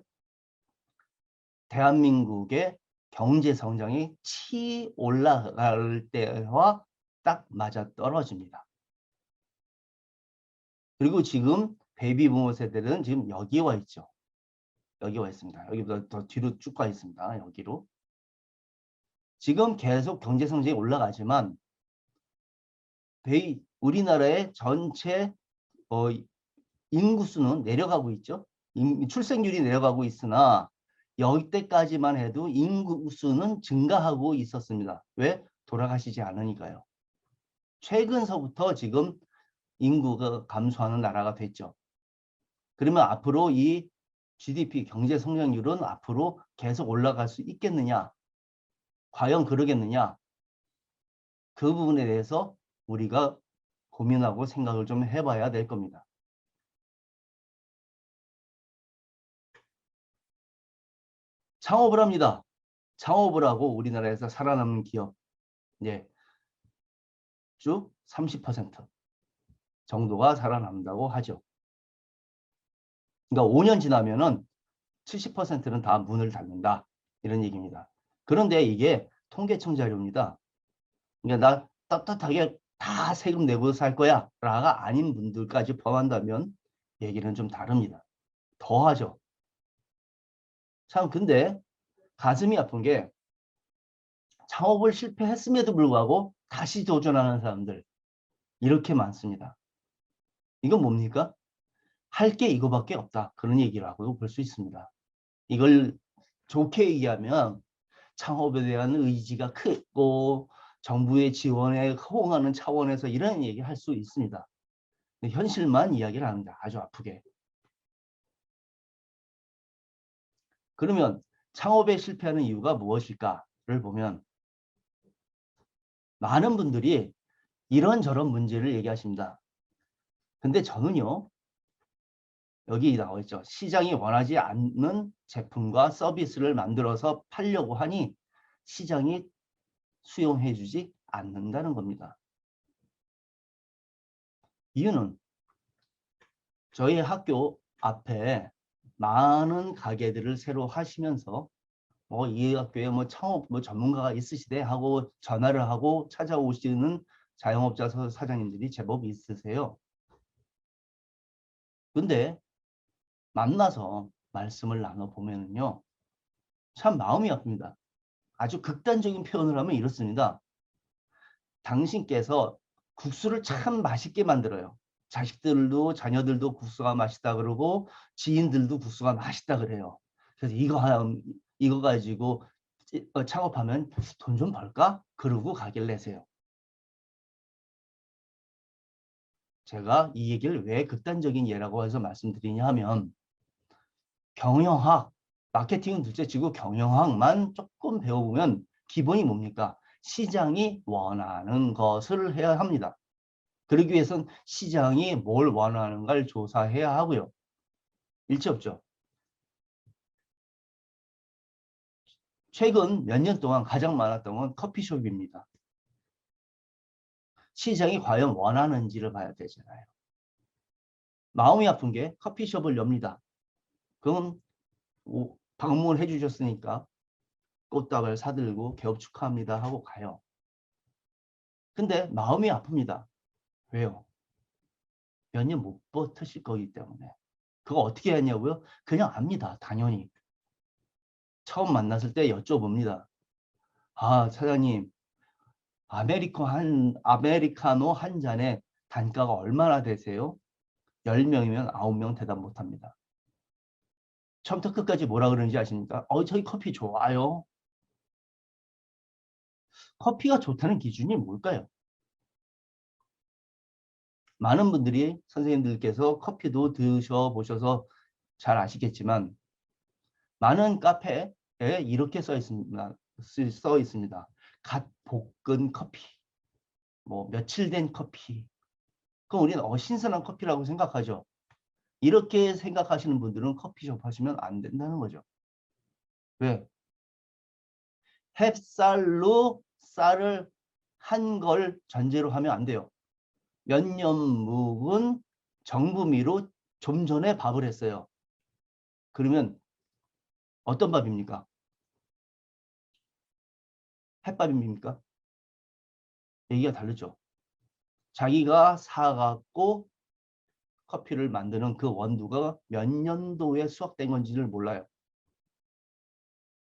Speaker 1: 대한민국의 경제 성장이 치 올라갈 때와 딱 맞아 떨어집니다. 그리고 지금 베이비 부머 세대는 지금 여기 와 있죠. 여기 와 있습니다. 여기보다 더 뒤로 쭉 가 있습니다. 여기로. 지금 계속 경제 성장이 올라가지만 우리나라의 전체 인구수는 내려가고 있죠. 출생률이 내려가고 있으나 여기때까지만 해도 인구수는 증가하고 있었습니다. 왜? 돌아가시지 않으니까요. 최근서부터 지금 인구가 감소하는 나라가 됐죠. 그러면 앞으로 이 GDP 경제 성장률은 앞으로 계속 올라갈 수 있겠느냐? 과연 그러겠느냐? 그 부분에 대해서 우리가 고민하고 생각을 좀 해봐야 될 겁니다. 창업을 합니다. 창업을 하고 우리나라에서 살아남는 기업, 쭉 30% 정도가 살아남는다고 하죠. 그러니까 5년 지나면은 70%는 다 문을 닫는다. 이런 얘기입니다. 그런데 이게 통계청 자료입니다. 그러니까 나 떳떳하게 다 세금 내고 살 거야 라가 아닌 분들까지 포함한다면 얘기는 좀 다릅니다. 더 하죠. 참 근데 가슴이 아픈 게 창업을 실패했음에도 불구하고 다시 도전하는 사람들 이렇게 많습니다. 이건 뭡니까? 할 게 이거밖에 없다. 그런 얘기라고 볼 수 있습니다. 이걸 좋게 얘기하면 창업에 대한 의지가 크고 정부의 지원에 호응하는 차원에서 이런 얘기 할 수 있습니다. 현실만 이야기를 합니다. 아주 아프게. 그러면 창업에 실패하는 이유가 무엇일까를 보면 많은 분들이 이런저런 문제를 얘기하십니다. 근데 저는요, 여기 나와 있죠. 시장이 원하지 않는 제품과 서비스를 만들어서 팔려고 하니 시장이 수용해주지 않는다는 겁니다. 이유는 저희 학교 앞에 많은 가게들을 새로 하시면서 이 학교에 창업 전문가가 있으시대 하고 전화를 하고 찾아오시는 자영업자 사장님들이 제법 있으세요. 근데 만나서 말씀을 나눠보면요, 참 마음이 아픕니다. 아주 극단적인 표현을 하면 이렇습니다. 당신께서 국수를 참 맛있게 만들어요. 자식들도 자녀들도 국수가 맛있다 그러고 지인들도 국수가 맛있다 그래요. 그래서 이거 가지고 창업하면 돈 좀 벌까? 그러고 가게를 내세요. 제가 이 얘기를 왜 극단적인 예라고 해서 말씀드리냐 하면 경영학, 마케팅은 둘째치고 경영학만 조금 배워보면 기본이 뭡니까? 시장이 원하는 것을 해야 합니다. 그러기 위해서는 시장이 뭘 원하는가를 조사해야 하고요. 일체 없죠. 최근 몇 년 동안 가장 많았던 건 커피숍입니다. 시장이 과연 원하는지를 봐야 되잖아요. 마음이 아픈 게 커피숍을 엽니다. 그럼 방문해 주셨으니까 꽃다발 사들고 개업 축하합니다 하고 가요. 근데 마음이 아픕니다. 왜요? 몇 년 못 버티실 거기 때문에. 그거 어떻게 했냐고요? 그냥 압니다. 당연히. 처음 만났을 때 여쭤봅니다. 아, 사장님, 아메리카노 한 잔에 단가가 얼마나 되세요? 10명이면 9명 대답 못합니다. 처음부터 끝까지 뭐라 그러는지 아십니까? 저희 커피 좋아요. 커피가 좋다는 기준이 뭘까요? 많은 분들이 선생님들께서 커피도 드셔보셔서 잘 아시겠지만 많은 카페에 이렇게 써 있습니다. 갓 볶은 커피, 며칠 된 커피. 그럼 우리는 신선한 커피라고 생각하죠. 이렇게 생각하시는 분들은 커피숍 하시면 안 된다는 거죠. 왜? 햅쌀로 쌀을 한 걸 전제로 하면 안 돼요. 몇 년 묵은 정부미로 좀 전에 밥을 했어요. 그러면 어떤 밥입니까? 햇밥입니까? 얘기가 다르죠. 자기가 사갖고 커피를 만드는 그 원두가 몇 년도에 수확된 건지를 몰라요.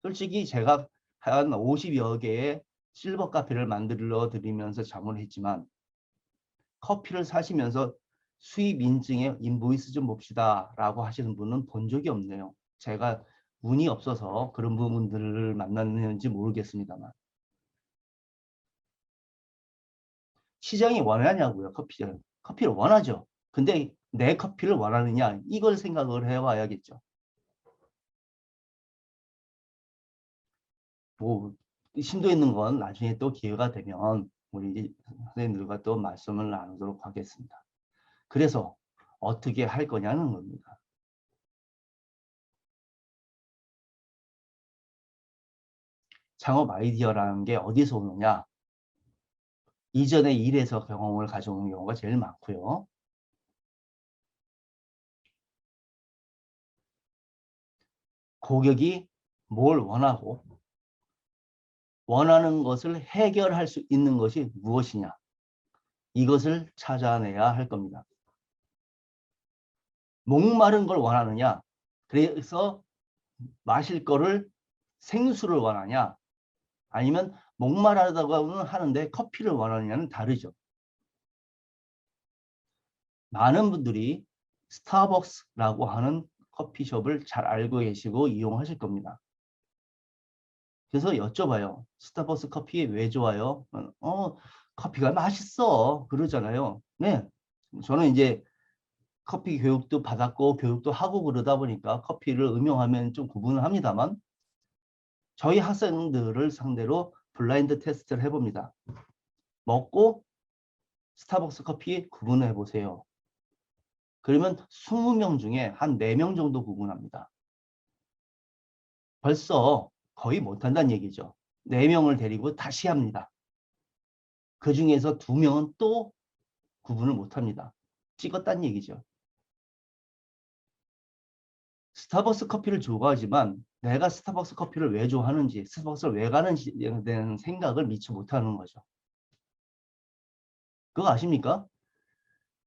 Speaker 1: 솔직히 제가 한 50여 개의 실버 카페를 만들어 드리면서 자문했지만 커피를 사시면서 수입 인증에 인보이스 좀 봅시다 라고 하시는 분은 본 적이 없네요. 제가 운이 없어서 그런 부분들을 만났는지 모르겠습니다만. 시장이 원하냐고요, 커피를. 커피를 원하죠. 근데 내 커피를 원하느냐, 이걸 생각을 해봐야겠죠. 심도 있는 건 나중에 또 기회가 되면 우리 선생님들과 또 말씀을 나누도록 하겠습니다. 그래서 어떻게 할 거냐는 겁니다. 창업 아이디어라는 게 어디서 오느냐? 이전의 일에서 경험을 가져오는 경우가 제일 많고요. 고객이 뭘 원하고 원하는 것을 해결할 수 있는 것이 무엇이냐? 이것을 찾아내야 할 겁니다. 목마른 걸 원하느냐? 그래서 마실 거를 생수를 원하냐? 아니면 목마르다고는 하는데 커피를 원하느냐는 다르죠. 많은 분들이 스타벅스라고 하는 커피숍을 잘 알고 계시고 이용하실 겁니다. 그래서 여쭤봐요. 스타벅스 커피 왜 좋아요? 커피가 맛있어. 그러잖아요. 네. 저는 이제 커피 교육도 받았고 교육도 하고 그러다 보니까 커피를 음용하면 좀 구분을 합니다만 저희 학생들을 상대로 블라인드 테스트를 해봅니다. 먹고 스타벅스 커피 구분해 보세요. 그러면 20명 중에 한 4명 정도 구분합니다. 벌써 거의 못한다는 얘기죠. 4명을 데리고 다시 합니다. 그 중에서 2명은 또 구분을 못합니다. 찍었다는 얘기죠. 스타벅스 커피를 좋아하지만 내가 스타벅스 커피를 왜 좋아하는지, 스타벅스를 왜 가는지에 대한 생각을 미처 못하는 거죠. 그거 아십니까?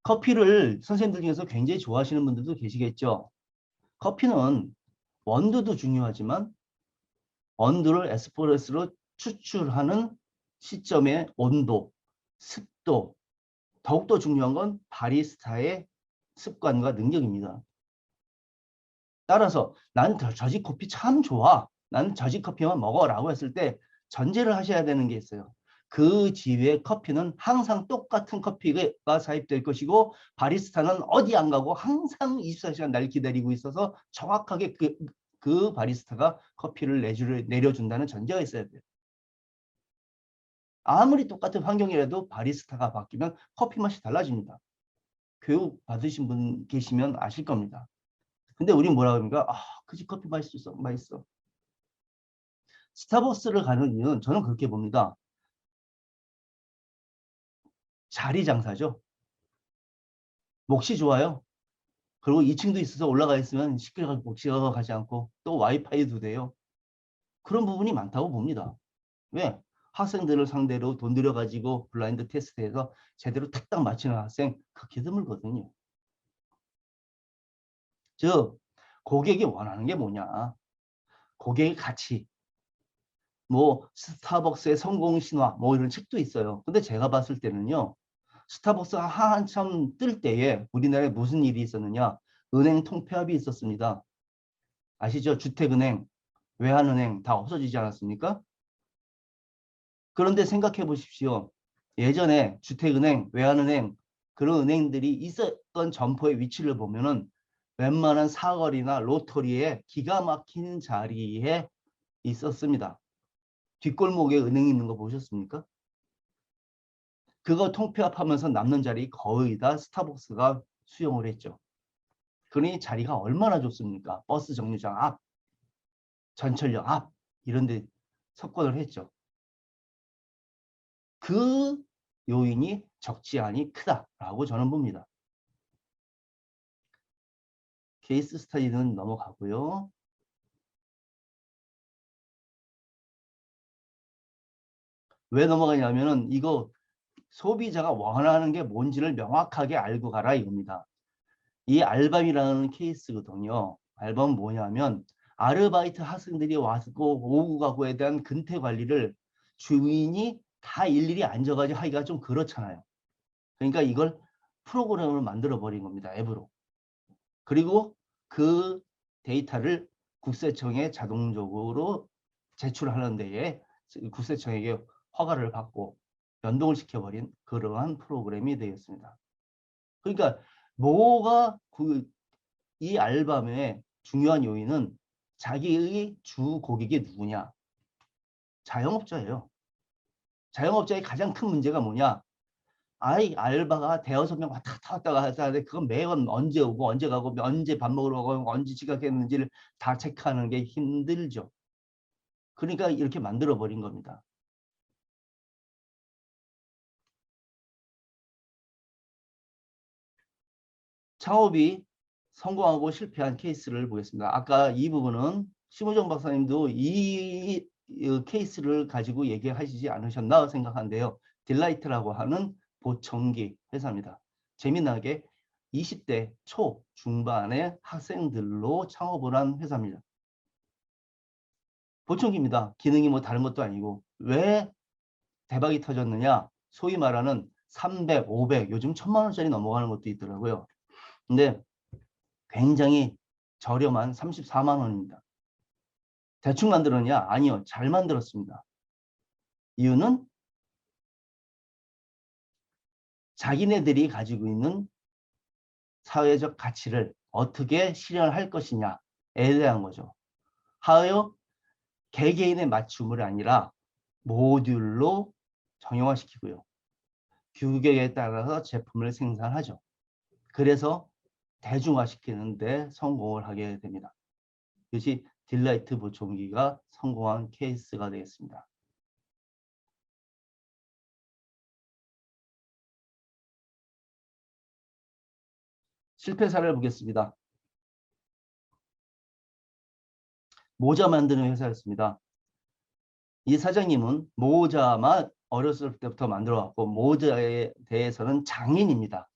Speaker 1: 커피를 선생님들 중에서 굉장히 좋아하시는 분들도 계시겠죠. 커피는 원두도 중요하지만 원두를 에스프레소로 추출하는 시점의 온도, 습도, 더욱더 중요한 건 바리스타의 습관과 능력입니다. 따라서 나는 저지 커피 참 좋아. 나는 저지 커피만 먹어라고 했을 때 전제를 하셔야 되는 게 있어요. 그 집의 커피는 항상 똑같은 커피가 사입될 것이고 바리스타는 어디 안 가고 항상 24시간 날 기다리고 있어서 정확하게 그 바리스타가 커피를 내려준다는 전제가 있어야 돼요. 아무리 똑같은 환경이라도 바리스타가 바뀌면 커피 맛이 달라집니다. 교육 받으신 분 계시면 아실 겁니다. 근데 우린 뭐라 그럽니까? 그 집 커피 맛있어, 맛있어. 스타벅스를 가는 이유는 저는 그렇게 봅니다. 자리 장사죠. 몫이 좋아요. 그리고 2층도 있어서 올라가 있으면 쉽게 몫이 가지 않고 또 와이파이도 돼요. 그런 부분이 많다고 봅니다. 왜? 학생들을 상대로 돈 들여가지고 블라인드 테스트해서 제대로 탁딱 맞히는 학생 그렇게 드물거든요. 즉 고객이 원하는 게 뭐냐. 고객의 가치. 뭐 스타벅스의 성공 신화 뭐 이런 책도 있어요. 근데 제가 봤을 때는요. 스타벅스가 한참 뜰 때에 우리나라에 무슨 일이 있었느냐. 은행 통폐합이 있었습니다. 아시죠? 주택은행, 외환은행 다 없어지지 않았습니까? 그런데 생각해 보십시오. 예전에 주택은행, 외환은행 그런 은행들이 있었던 점포의 위치를 보면은 웬만한 사거리나 로터리에 기가 막힌 자리에 있었습니다. 뒷골목에 은행이 있는 거 보셨습니까? 그거 통폐합하면서 남는 자리 거의 다 스타벅스가 수용을 했죠. 그러니 자리가 얼마나 좋습니까? 버스 정류장 앞, 전철역 앞 이런 데 석권을 했죠. 그 요인이 적지 않이 크다라고 저는 봅니다. 케이스 스터디는 넘어가고요. 왜 넘어가냐면은 이거 소비자가 원하는 게 뭔지를 명확하게 알고 가라 이겁니다. 이 알밤이라는 케이스거든요. 알밤은 뭐냐면 아르바이트 학생들이 와서 오후 가구에 대한 근태 관리를 주인이 다 일일이 앉아가지고 하기가 좀 그렇잖아요. 그러니까 이걸 프로그램을 만들어 버린 겁니다. 앱으로. 그리고 그 데이터를 국세청에 자동적으로 제출하는 데에 국세청에게 허가를 받고 연동을 시켜버린 그러한 프로그램이 되겠습니다. 그러니까 뭐가 이 알밤의 중요한 요인은 자기의 주 고객이 누구냐? 자영업자예요. 자영업자의 가장 큰 문제가 뭐냐? 알바가 대여섯 명 왔다 갔다 하는데 그건 매번 언제 오고 언제 가고 언제 밥 먹으러 가고 언제 지각했는지를 다 체크하는 게 힘들죠. 그러니까 이렇게 만들어 버린 겁니다. 창업이 성공하고 실패한 케이스를 보겠습니다. 아까 이 부분은 심우정 박사님도 이 케이스를 가지고 얘기하시지 않으셨나 생각하는데요. 딜라이트라고 하는 보청기 회사입니다. 재미나게 20대 초 중반의 학생들로 창업을 한 회사입니다. 보청기입니다. 기능이 뭐 다른 것도 아니고. 왜 대박이 터졌느냐? 소위 말하는 300, 500, 요즘 1000만 원짜리 넘어가는 것도 있더라고요. 근데 굉장히 저렴한 34만 원입니다. 대충 만들었냐? 아니요. 잘 만들었습니다. 이유는 자기네들이 가지고 있는 사회적 가치를 어떻게 실현할 것이냐에 대한 거죠. 하여 개개인의 맞춤이 아니라 모듈로 정형화시키고요. 규격에 따라서 제품을 생산하죠. 그래서 대중화시키는 데 성공을 하게 됩니다. 이것이 딜라이트 보청기가 성공한 케이스가 되겠습니다. 실패 사례를 보겠습니다. 모자 만드는 회사였습니다. 이 사장님은 모자만 어렸을 때부터 만들어왔고 모자에 대해서는 장인입니다.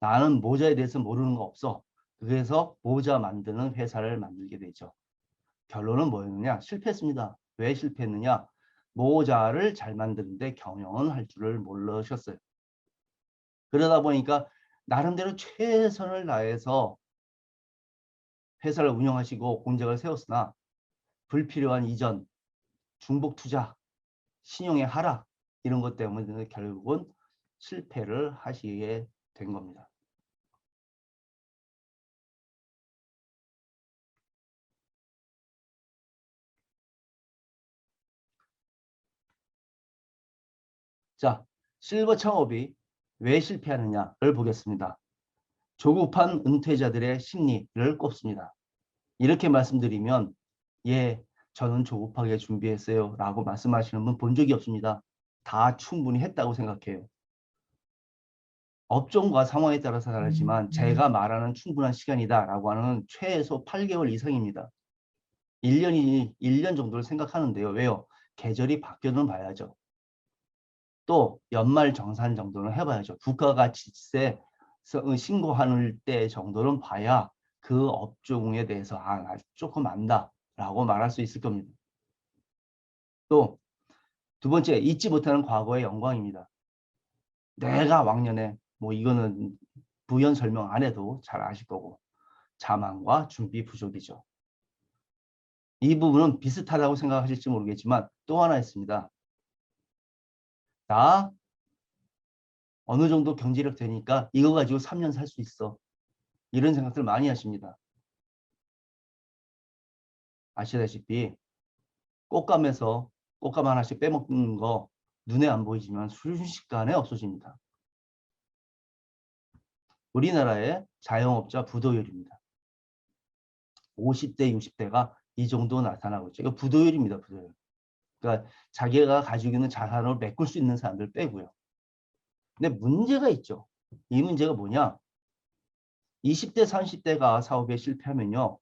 Speaker 1: 나는 모자에 대해서 모르는 거 없어. 그래서 모자 만드는 회사를 만들게 되죠. 결론은 뭐였느냐? 실패했습니다. 왜 실패했느냐? 모자를 잘 만드는데 경영은 할 줄을 모르셨어요. 그러다 보니까 나름대로 최선을 다해서 회사를 운영하시고 공장을 세웠으나 불필요한 이전, 중복 투자, 신용의 하락 이런 것 때문에 결국은 실패를 하시게 된 겁니다. 자, 실버 창업이 왜 실패하느냐를 보겠습니다. 조급한 은퇴자들의 심리를 꼽습니다. 이렇게 말씀드리면 예, 저는 조급하게 준비했어요 라고 말씀하시는 분 본 적이 없습니다. 다 충분히 했다고 생각해요. 업종과 상황에 따라서 다르지만 제가 말하는 충분한 시간이다라고 하는 최소 8개월 이상입니다. 1년 정도를 생각하는데요. 왜요? 계절이 바뀌어는 봐야죠. 또 연말 정산 정도는 해봐야죠. 부가가치세 신고하는 때 정도는 봐야 그 업종에 대해서 나 조금 안다라고 말할 수 있을 겁니다. 또 두 번째, 잊지 못하는 과거의 영광입니다. 내가 왕년에 뭐 이거는 부연 설명 안 해도 잘 아실 거고 자만과 준비 부족이죠. 이 부분은 비슷하다고 생각하실지 모르겠지만 또 하나 있습니다. 나 어느 정도 경제력 되니까 이거 가지고 3년 살 수 있어. 이런 생각들 많이 하십니다. 아시다시피 꽃감에서 꽃감 하나씩 빼먹는 거 눈에 안 보이지만 순식간에 없어집니다. 우리나라의 자영업자 부도율입니다. 50대, 60대가 이 정도 나타나고 있죠. 이거 부도율입니다. 부도율. 그러니까 자기가 가지고 있는 자산을 메꿀 수 있는 사람들 빼고요. 근데 문제가 있죠. 이 문제가 뭐냐? 20대, 30대가 사업에 실패하면요.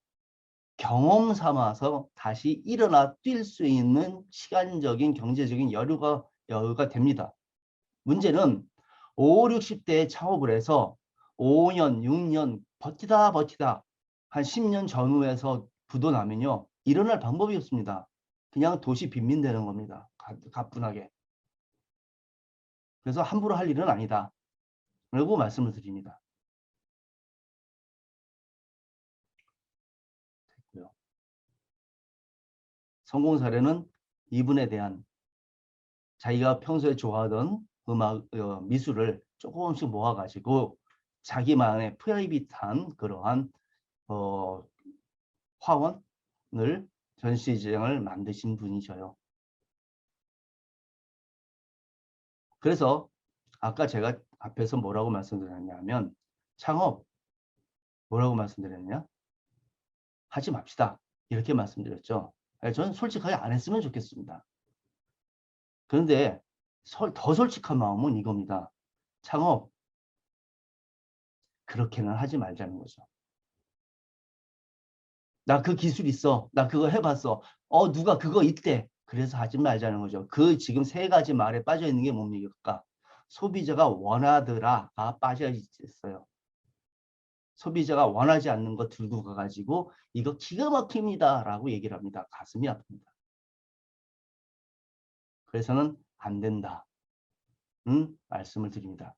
Speaker 1: 경험 삼아서 다시 일어나 뛸 수 있는 시간적인 경제적인 여유가 됩니다. 문제는 5, 60대에 창업을 해서 5년, 6년 버티다 한 10년 전후에서 부도 나면요. 일어날 방법이 없습니다. 그냥 도시 빈민되는 겁니다. 가뿐하게. 그래서 함부로 할 일은 아니다. 라고 말씀을 드립니다. 됐고요. 성공 사례는 이분에 대한 자기가 평소에 좋아하던 음악, 미술을 조금씩 모아가지고 자기만의 프라이빗한 그러한 화원을 전시장을 만드신 분이셔요. 그래서 아까 제가 앞에서 뭐라고 말씀드렸냐면 창업 뭐라고 말씀드렸냐? 하지 맙시다. 이렇게 말씀드렸죠. 저는 솔직하게 안 했으면 좋겠습니다. 그런데 더 솔직한 마음은 이겁니다. 창업 그렇게는 하지 말자는 거죠. 나 그 기술 있어. 나 그거 해봤어. 누가 그거 있대. 그래서 하지 말자는 거죠. 그 지금 세 가지 말에 빠져 있는 게 뭡니까? 소비자가 원하더라가 빠져 있어요. 소비자가 원하지 않는 거 들고 가가지고 이거 기가 막힙니다 라고 얘기를 합니다. 가슴이 아픕니다. 그래서는 안 된다. 말씀을 드립니다.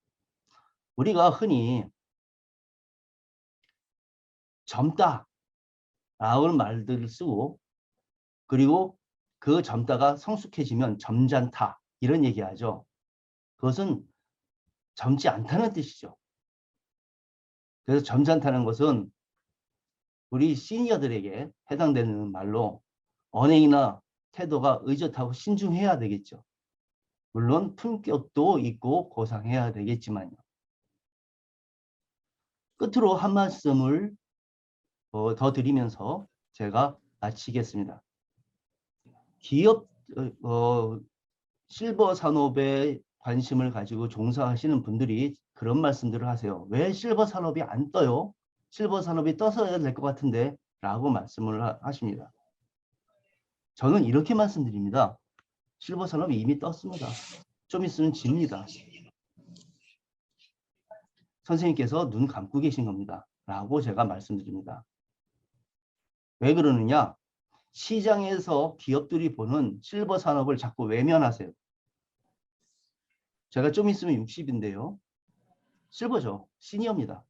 Speaker 1: 우리가 흔히 젊다 라는 말들을 쓰고 그리고 그 젊다가 성숙해지면 점잖다 이런 얘기하죠. 그것은 젊지 않다는 뜻이죠. 그래서 점잖다는 것은 우리 시니어들에게 해당되는 말로 언행이나 태도가 의젓하고 신중해야 되겠죠. 물론 품격도 있고 고상해야 되겠지만요. 끝으로 한 말씀을 더 드리면서 제가 마치겠습니다. 기업 실버 산업에 관심을 가지고 종사하시는 분들이 그런 말씀들을 하세요. 왜 실버 산업이 안 떠요? 실버 산업이 떠서야 될 것 같은데 라고 말씀을 하십니다. 저는 이렇게 말씀드립니다. 실버 산업이 이미 떴습니다. 좀 있으면 집니다. 선생님께서 눈 감고 계신 겁니다. 라고 제가 말씀드립니다. 왜 그러느냐? 시장에서 기업들이 보는 실버 산업을 자꾸 외면하세요. 제가 좀 있으면 60인데요. 실버죠. 시니어입니다.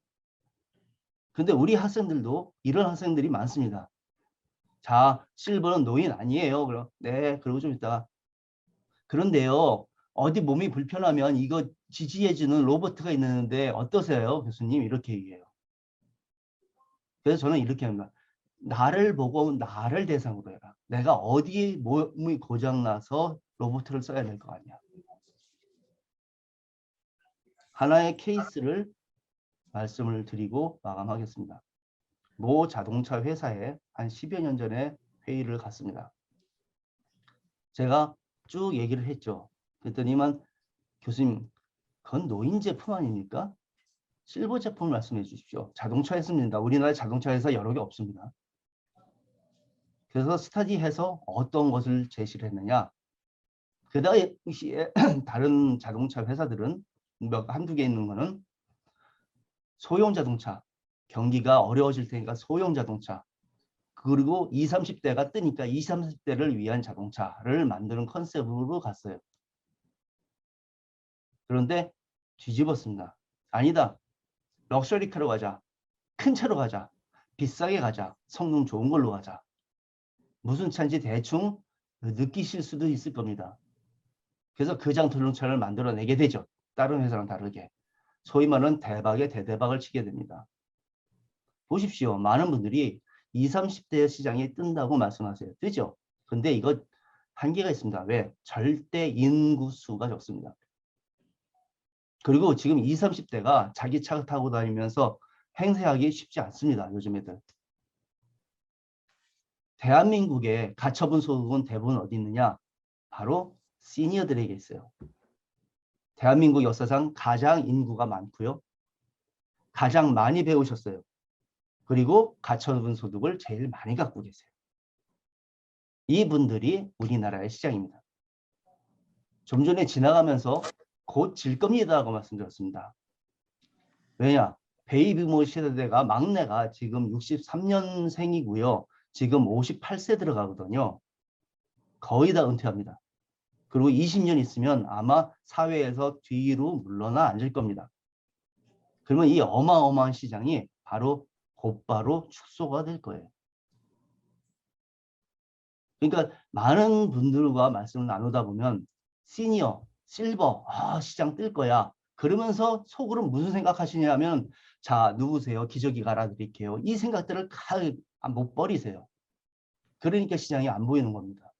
Speaker 1: 근데 우리 학생들도 이런 학생들이 많습니다. 자, 실버는 노인 아니에요. 그럼 네, 그러고 좀 있다가 그런데요. 어디 몸이 불편하면 이거 지지해주는 로봇가 있는데 어떠세요, 교수님? 이렇게 얘기해요. 그래서 저는 이렇게 합니다. 나를 보고 나를 대상으로 해라. 내가 어디에 몸이 고장나서 로봇을 써야 될 거 아니야. 하나의 케이스를 말씀을 드리고 마감하겠습니다. 모 자동차 회사에 한 10여 년 전에 회의를 갔습니다. 제가 쭉 얘기를 했죠. 그랬더니만 교수님, 그건 노인 제품 아닙니까? 실버 제품을 말씀해 주십시오. 자동차 회사입니다. 우리나라 자동차 회사 여러 개 없습니다. 그래서 스터디해서 어떤 것을 제시를 했느냐. 그 당시에 다른 자동차 회사들은 한두 개 있는 거는 소형 자동차, 경기가 어려워질 테니까 소형 자동차, 그리고 20, 30대가 뜨니까 20, 30대를 위한 자동차를 만드는 컨셉으로 갔어요. 그런데 뒤집었습니다. 아니다. 럭셔리카로 가자. 큰 차로 가자. 비싸게 가자. 성능 좋은 걸로 가자. 무슨 차인지 대충 느끼실 수도 있을 겁니다. 그래서 그 자동차를 만들어내게 되죠. 다른 회사랑 다르게. 소위 말하는 대박의 대대박을 치게 됩니다. 보십시오. 많은 분들이 20, 30대 시장이 뜬다고 말씀하세요. 뜨죠? 근데 이거 한계가 있습니다. 왜? 절대 인구수가 적습니다. 그리고 지금 20, 30대가 자기 차 타고 다니면서 행세하기 쉽지 않습니다. 요즘 애들. 대한민국의 가처분 소득은 대부분 어디 있느냐? 바로 시니어들에게 있어요. 대한민국 역사상 가장 인구가 많고요. 가장 많이 배우셨어요. 그리고 가처분 소득을 제일 많이 갖고 계세요. 이분들이 우리나라의 시장입니다. 좀 전에 지나가면서 곧 질 겁니다라고 말씀드렸습니다. 왜냐? 베이비부모 세대가 막내가 지금 63년생이고요. 지금 58세 들어가거든요. 거의 다 은퇴합니다. 그리고 20년 있으면 아마 사회에서 뒤로 물러나 앉을 겁니다. 그러면 이 어마어마한 시장이 바로 곧바로 축소가 될 거예요. 그러니까 많은 분들과 말씀을 나누다 보면 시니어, 실버, 시장 뜰 거야. 그러면서 속으로 무슨 생각하시냐면 자, 누구세요? 기저귀 갈아드릴게요. 이 생각들을 못 버리세요. 그러니까 시장이 안 보이는 겁니다.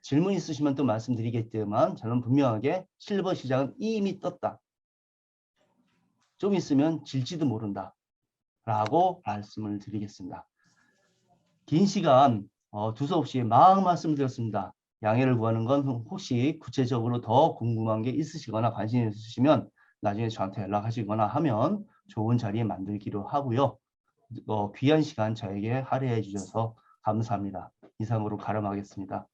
Speaker 1: 질문 있으시면 또 말씀드리겠지만 저는 분명하게 실버 시장은 이미 떴다. 좀 있으면 질지도 모른다. 라고 말씀을 드리겠습니다. 긴 시간 두서없이 막 말씀드렸습니다. 양해를 구하는 건 혹시 구체적으로 더 궁금한 게 있으시거나 관심 있으시면 나중에 저한테 연락하시거나 하면 좋은 자리 만들기로 하고요. 귀한 시간 저에게 할애해 주셔서 감사합니다. 이상으로 가름하겠습니다.